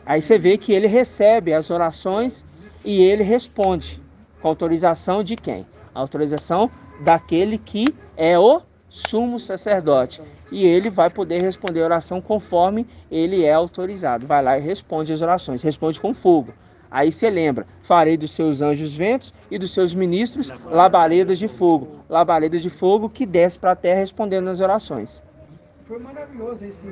Aí você vê que ele recebe as orações e ele responde com autorização de quem? A autorização daquele que é o sumo sacerdote. E ele vai poder responder a oração conforme ele é autorizado. Vai lá e responde as orações. Responde com fogo. Aí você lembra, farei dos seus anjos ventos e dos seus ministros labaredas de fogo. Labaredas de fogo que desce para a terra respondendo as orações. Foi maravilhoso esse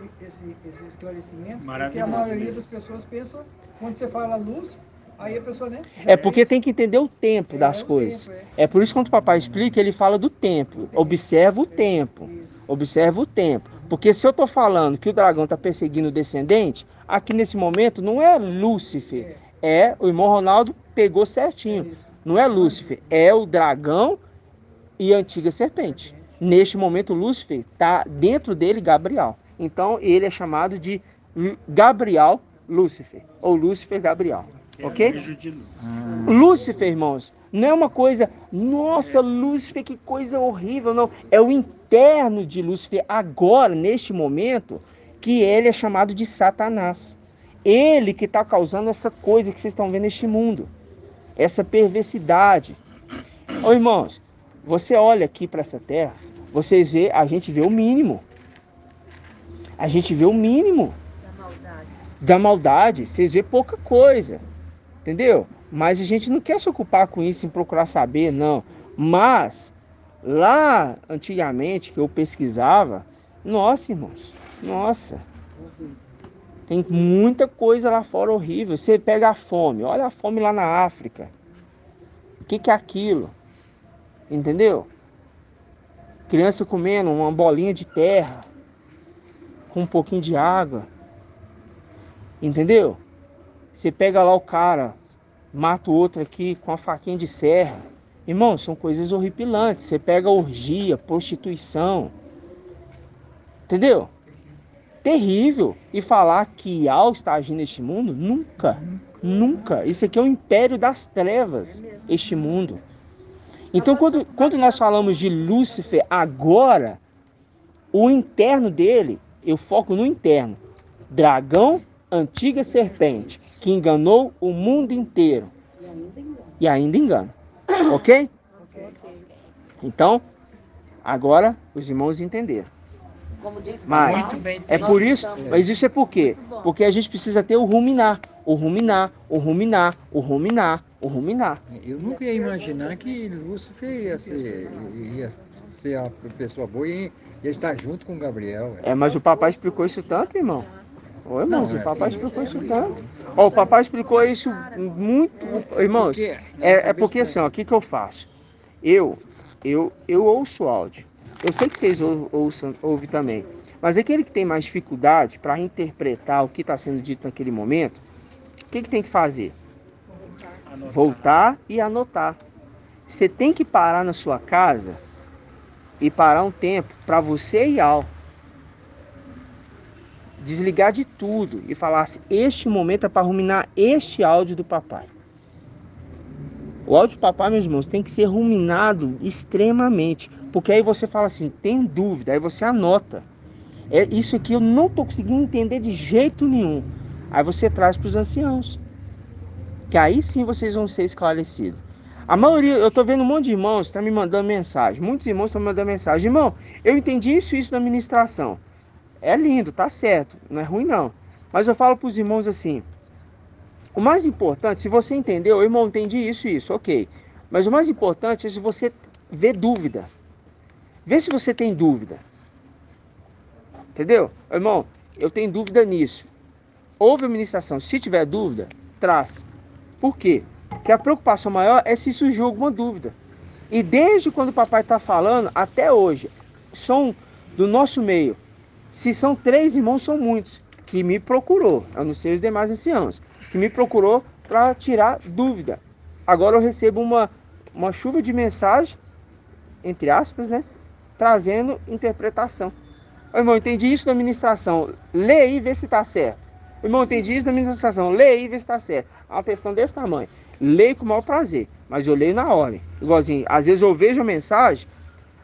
esclarecimento, porque a maioria das pessoas pensa, quando você fala luz, aí a pessoa, né? É porque tem que entender o tempo das coisas. É por isso que quando o papai explica, ele fala do tempo. Observa o tempo. Observa o tempo. Porque se eu estou falando que o dragão está perseguindo o descendente, aqui nesse momento não é Lúcifer. O irmão Ronaldo pegou certinho. Não é Lúcifer, é o dragão e a antiga serpente. Neste momento, Lúcifer está dentro dele Gabriel. Então, ele é chamado de Gabriel Lúcifer, ou Lúcifer Gabriel. Ok? Lúcifer, irmãos, não é uma coisa, nossa, Lúcifer, que coisa horrível, não. É o interno de Lúcifer, agora, neste momento, que ele é chamado de Satanás. Ele que está causando essa coisa que vocês estão vendo neste mundo. Essa perversidade. Ô, irmãos, você olha aqui para essa terra, a gente vê o mínimo. A gente vê o mínimo da maldade. Vocês vê pouca coisa. Entendeu? Mas a gente não quer se ocupar com isso, em procurar saber, não. Mas, lá antigamente, que eu pesquisava, nossa, irmãos, nossa, tem muita coisa lá fora horrível. Você pega a fome, olha a fome lá na África. O que é aquilo? Entendeu? Criança comendo uma bolinha de terra, com um pouquinho de água. Entendeu? Você pega lá o cara, mata o outro aqui com a faquinha de serra. Irmão, são coisas horripilantes. Você pega orgia, prostituição. Entendeu? Terrível. E falar que Ial está agindo neste mundo? Nunca. Nunca. Isso aqui é o império das trevas, este mundo. Então, quando nós falamos de Lúcifer agora, o interno dele, eu foco no interno. Dragão, antiga serpente, que enganou o mundo inteiro. E ainda engana. Ok? Então, agora os irmãos entenderam. Mas é por isso, mas isso é por quê? Porque a gente precisa ter o ruminar. O ruminar, o ruminar, o ruminar, o ruminar. Eu nunca ia imaginar que Lúcifer ia ser a pessoa boa e ia estar junto com Gabriel. Mas o papai explicou isso tanto, irmão. Ô, irmãos, o papai explicou isso tanto. O papai explicou isso muito. Irmãos, é porque assim, o que eu faço? Eu ouço áudio. Eu sei que vocês ouvem também. Mas aquele que tem mais dificuldade para interpretar o que está sendo dito naquele momento, o que tem que fazer? Voltar e anotar. Você tem que parar na sua casa e parar um tempo para você e Al. Desligar de tudo e falar assim, este momento é para ruminar este áudio do papai. O áudio do papai, meus irmãos, tem que ser ruminado extremamente. Porque aí você fala assim, tem dúvida, aí você anota. Isso aqui eu não estou conseguindo entender de jeito nenhum. Aí você traz para os anciãos. Que aí sim vocês vão ser esclarecidos. A maioria, eu estou vendo um monte de irmãos que estão me mandando mensagem. Muitos irmãos estão me mandando mensagem. Irmão, eu entendi isso na ministração. É lindo, tá certo, não é ruim não. Mas eu falo para os irmãos assim, o mais importante, se você entendeu, irmão, entendi isso, ok. Mas o mais importante é se você ver dúvida. Vê se você tem dúvida. Entendeu? Irmão, eu tenho dúvida nisso. Ouve a ministração, se tiver dúvida, traz. Por quê? Porque a preocupação maior é se surgiu alguma dúvida. E desde quando o papai está falando, até hoje, são do nosso meio. Se são 3 irmãos, são muitos, que me procurou, eu não sei os demais anciãos, que me procurou para tirar dúvida. Agora eu recebo uma chuva de mensagem, entre aspas, né, trazendo interpretação. Irmão, entendi isso da ministração, lê aí e vê se está certo. Irmão, entendi isso da ministração, lê aí e vê se está certo. É uma questão desse tamanho. leio com o maior prazer, mas eu leio na ordem. Igualzinho, às vezes eu vejo a mensagem,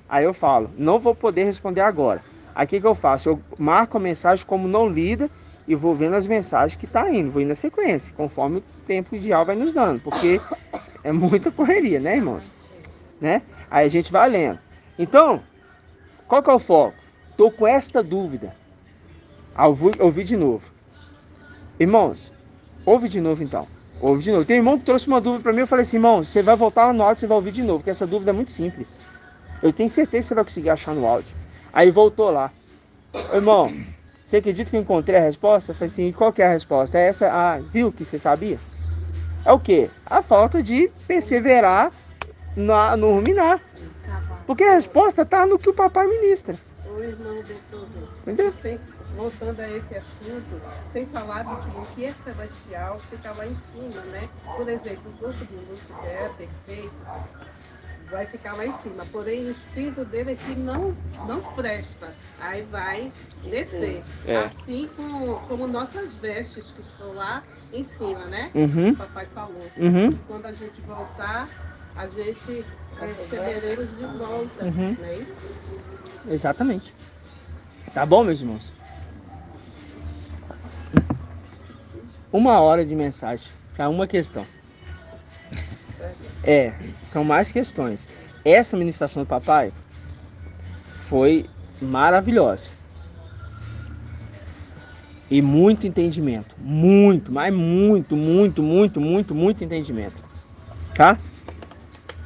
aí eu falo, não vou poder responder agora. Aí o que eu faço? Eu marco a mensagem como não lida e vou vendo as mensagens que tá indo, vou indo na sequência, conforme o tempo ideal vai nos dando, porque é muita correria, né, irmãos? Né? Aí a gente vai lendo. Então, qual que é o foco? Tô com esta dúvida. Ouvi de novo. Irmãos, ouve de novo então. Ouve de novo. Tem um irmão que trouxe uma dúvida para mim, eu falei assim, irmão, você vai voltar lá no áudio, você vai ouvir de novo, porque essa dúvida é muito simples. Eu tenho certeza que você vai conseguir achar no áudio. Aí voltou lá. Irmão, você acredita que eu encontrei a resposta? Eu falei assim, e qual que é a resposta? É essa, viu que você sabia? É o quê? A falta de perseverar no ruminar. Porque a resposta está no que o papai ministra. O irmão doutor, entendeu? Voltando a esse assunto, sem falar de que o que é celestial fica lá em cima, né? Por exemplo, o corpo de Lúcifer é perfeito, vai ficar lá em cima. Porém, o espírito dele é que não presta. Aí vai descer. Assim como nossas vestes que estão lá em cima, né? O papai falou. Quando a gente voltar, a gente receberemos de volta. Né? Exatamente. Tá bom, meus irmãos? 1 hora de mensagem para uma questão. São mais questões. Essa ministração do papai foi maravilhosa. E muito entendimento. Muito, mas muito entendimento. Tá?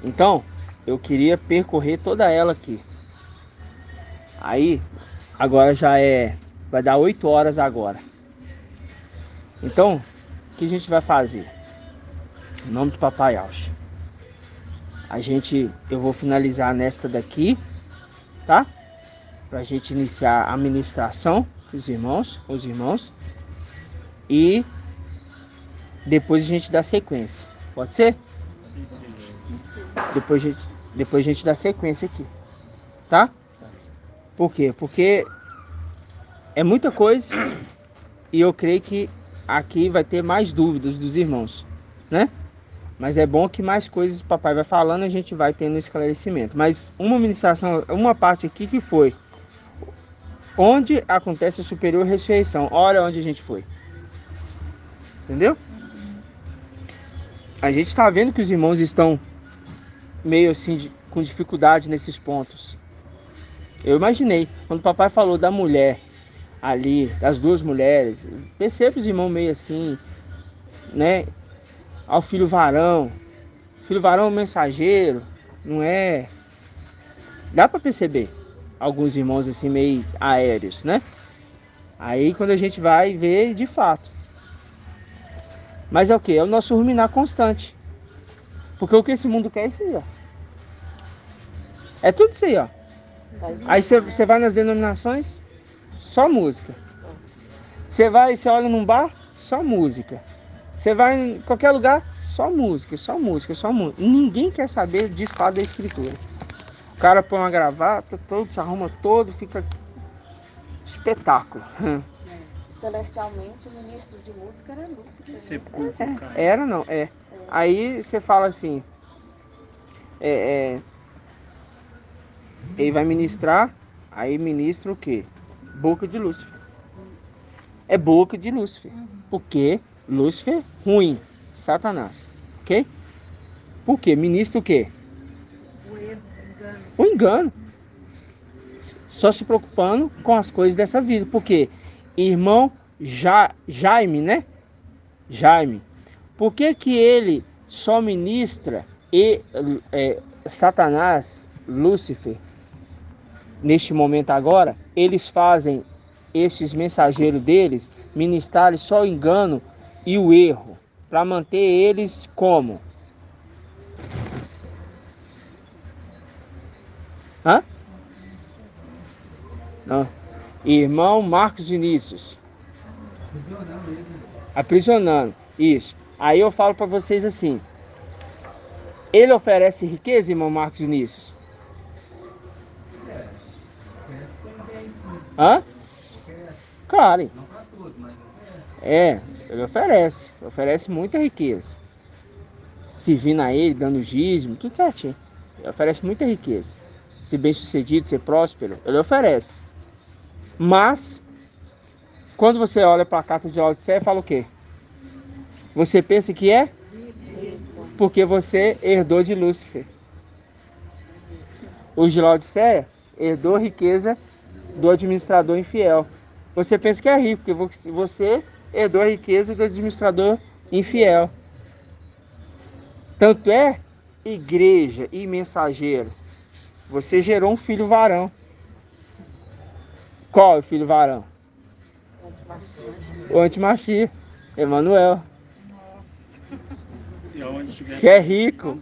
Então, eu queria percorrer toda ela aqui. Aí, agora vai dar 8 horas agora. Então, o que a gente vai fazer? Em nome do Papai Aucha. Eu vou finalizar nesta daqui, tá? Pra gente iniciar a ministração dos irmãos, os irmãos. E depois a gente dá sequência. Pode ser? Depois a gente dá sequência aqui. Tá? Por quê? Porque é muita coisa e eu creio que aqui vai ter mais dúvidas dos irmãos, né? Mas é bom que mais coisas o papai vai falando, a gente vai tendo esclarecimento. Mas uma ministração, uma parte aqui que foi onde acontece a superior ressurreição. Olha onde a gente foi. Entendeu? A gente está vendo que os irmãos estão meio assim com dificuldade nesses pontos. Eu imaginei, quando o papai falou da mulher ali, das 2 mulheres, percebe os irmãos meio assim, né? Ao filho varão é um mensageiro, não é? Dá para perceber alguns irmãos assim meio aéreos, né? Aí quando a gente vai ver de fato. Mas é o que? É o nosso ruminar constante. Porque o que esse mundo quer é isso aí, ó. É tudo isso aí, ó. Aí você vai nas denominações, só música. Você olha num bar, só música. Você vai em qualquer lugar, só música. Ninguém quer saber de fato da escritura. O cara põe uma gravata, todo se arruma todo, fica espetáculo. Celestialmente, o ministro de música era Lúcifer. Era não, Aí você fala assim, ele vai ministrar, aí ministra o quê? Boca de Lúcifer. É boca de Lúcifer. Porque Lúcifer, ruim, Satanás. Ok? Por quê? Ministra o quê? O engano. Só se preocupando com as coisas dessa vida. Por quê? Irmão Jaime, né? Jaime. Por que ele só ministra Satanás, Lúcifer, neste momento agora, eles fazem esses mensageiros deles ministrarem só o engano e o erro, para manter eles como? Não. Irmão Marcos Vinícius. Aprisionando. Isso. Aí eu falo para vocês assim. Ele oferece riqueza, irmão Marcos Vinícius? Claro. Ele oferece muita riqueza. servindo a Ele, dando dízimo, tudo certinho. Ele oferece muita riqueza. Ser bem-sucedido, ser próspero, Ele oferece. Mas, quando você olha para a carta de Laodiceia, fala o quê? Você pensa que é? Porque você herdou de Lúcifer. O de Laodiceia herdou a riqueza do administrador infiel. Você pensa que é rico, porque você herdou a riqueza do administrador infiel. Tanto é, igreja e mensageiro, você gerou um filho varão. Qual é o filho varão? O Antimachia, Emanuel. Que é rico,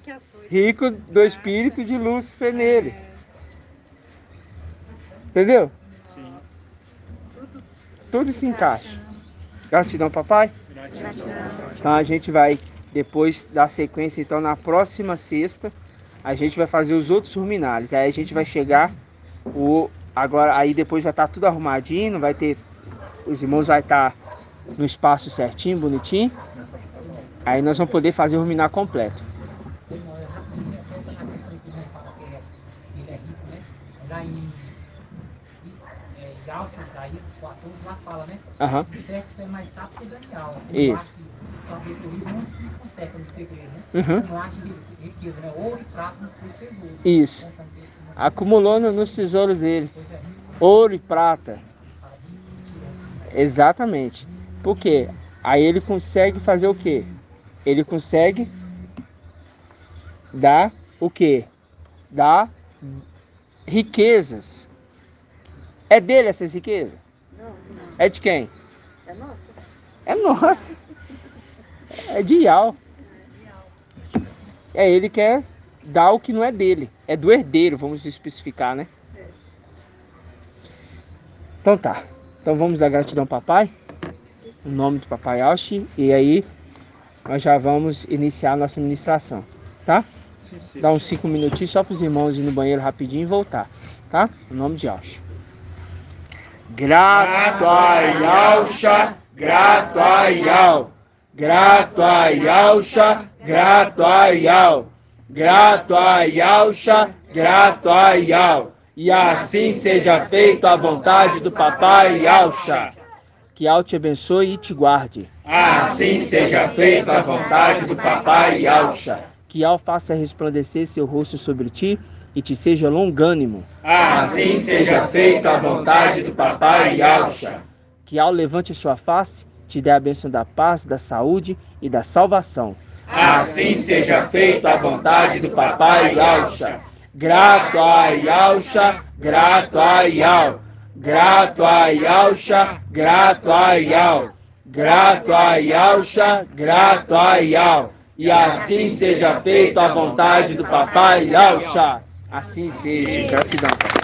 rico do espírito de Lúcifer nele. Entendeu? Sim. Tudo se encaixa. Gratidão, papai. Gratidão. Então a gente vai depois dar sequência, então na próxima sexta a gente vai fazer os outros ruminares. Aí a gente vai chegar agora aí depois já tá tudo arrumadinho, vai ter os irmãos vai estar no espaço certinho, bonitinho. Aí nós vamos poder fazer o ruminar completo. Isaías 14 lá fala, né? Certo é mais sábio que Daniel. Isso. Só que o livro não se consegue no segredo, né? Não acha riqueza, né? Ouro e prata nos seus tesouros. Isso. Acumulou nos tesouros dele. Ouro e prata. Exatamente. Por quê? Aí ele consegue fazer o quê? Ele consegue dar o quê? Dar riquezas. É dele essas riquezas? Não. É de quem? É nossa. É nossa. É de Ial. É ele que quer dar o que não é dele. É do herdeiro, vamos especificar, né? Então tá. Então vamos dar gratidão ao papai. Em nome do papai Aushi. E aí nós já vamos iniciar a nossa ministração. Tá? Sim. Dá uns 5 minutinhos só para os irmãos ir no banheiro rapidinho e voltar. Tá? Em nome de Aushi. Grato a Yausha, grato a Yau. Grato a Yausha, grato a Yau. Grato a Yausha, grato a Yau. E assim seja feito a vontade do papai Yausha. Que Yau te abençoe e te guarde. Assim seja feito a vontade do papai Yausha. Que Yau faça resplandecer seu rosto sobre ti e te seja longânimo. Assim seja feita a vontade do papai Yausha. Que Yau levante sua face, te dê a bênção da paz, da saúde e da salvação. Assim seja feita a vontade do papai Yausha. Grato a Yausha, grato a Yau. Grato a Yausha, grato a Yau. Grato a Yausha, grato a Yau. E assim seja feita a vontade do papai Yausha. Assim seja. Gratidão.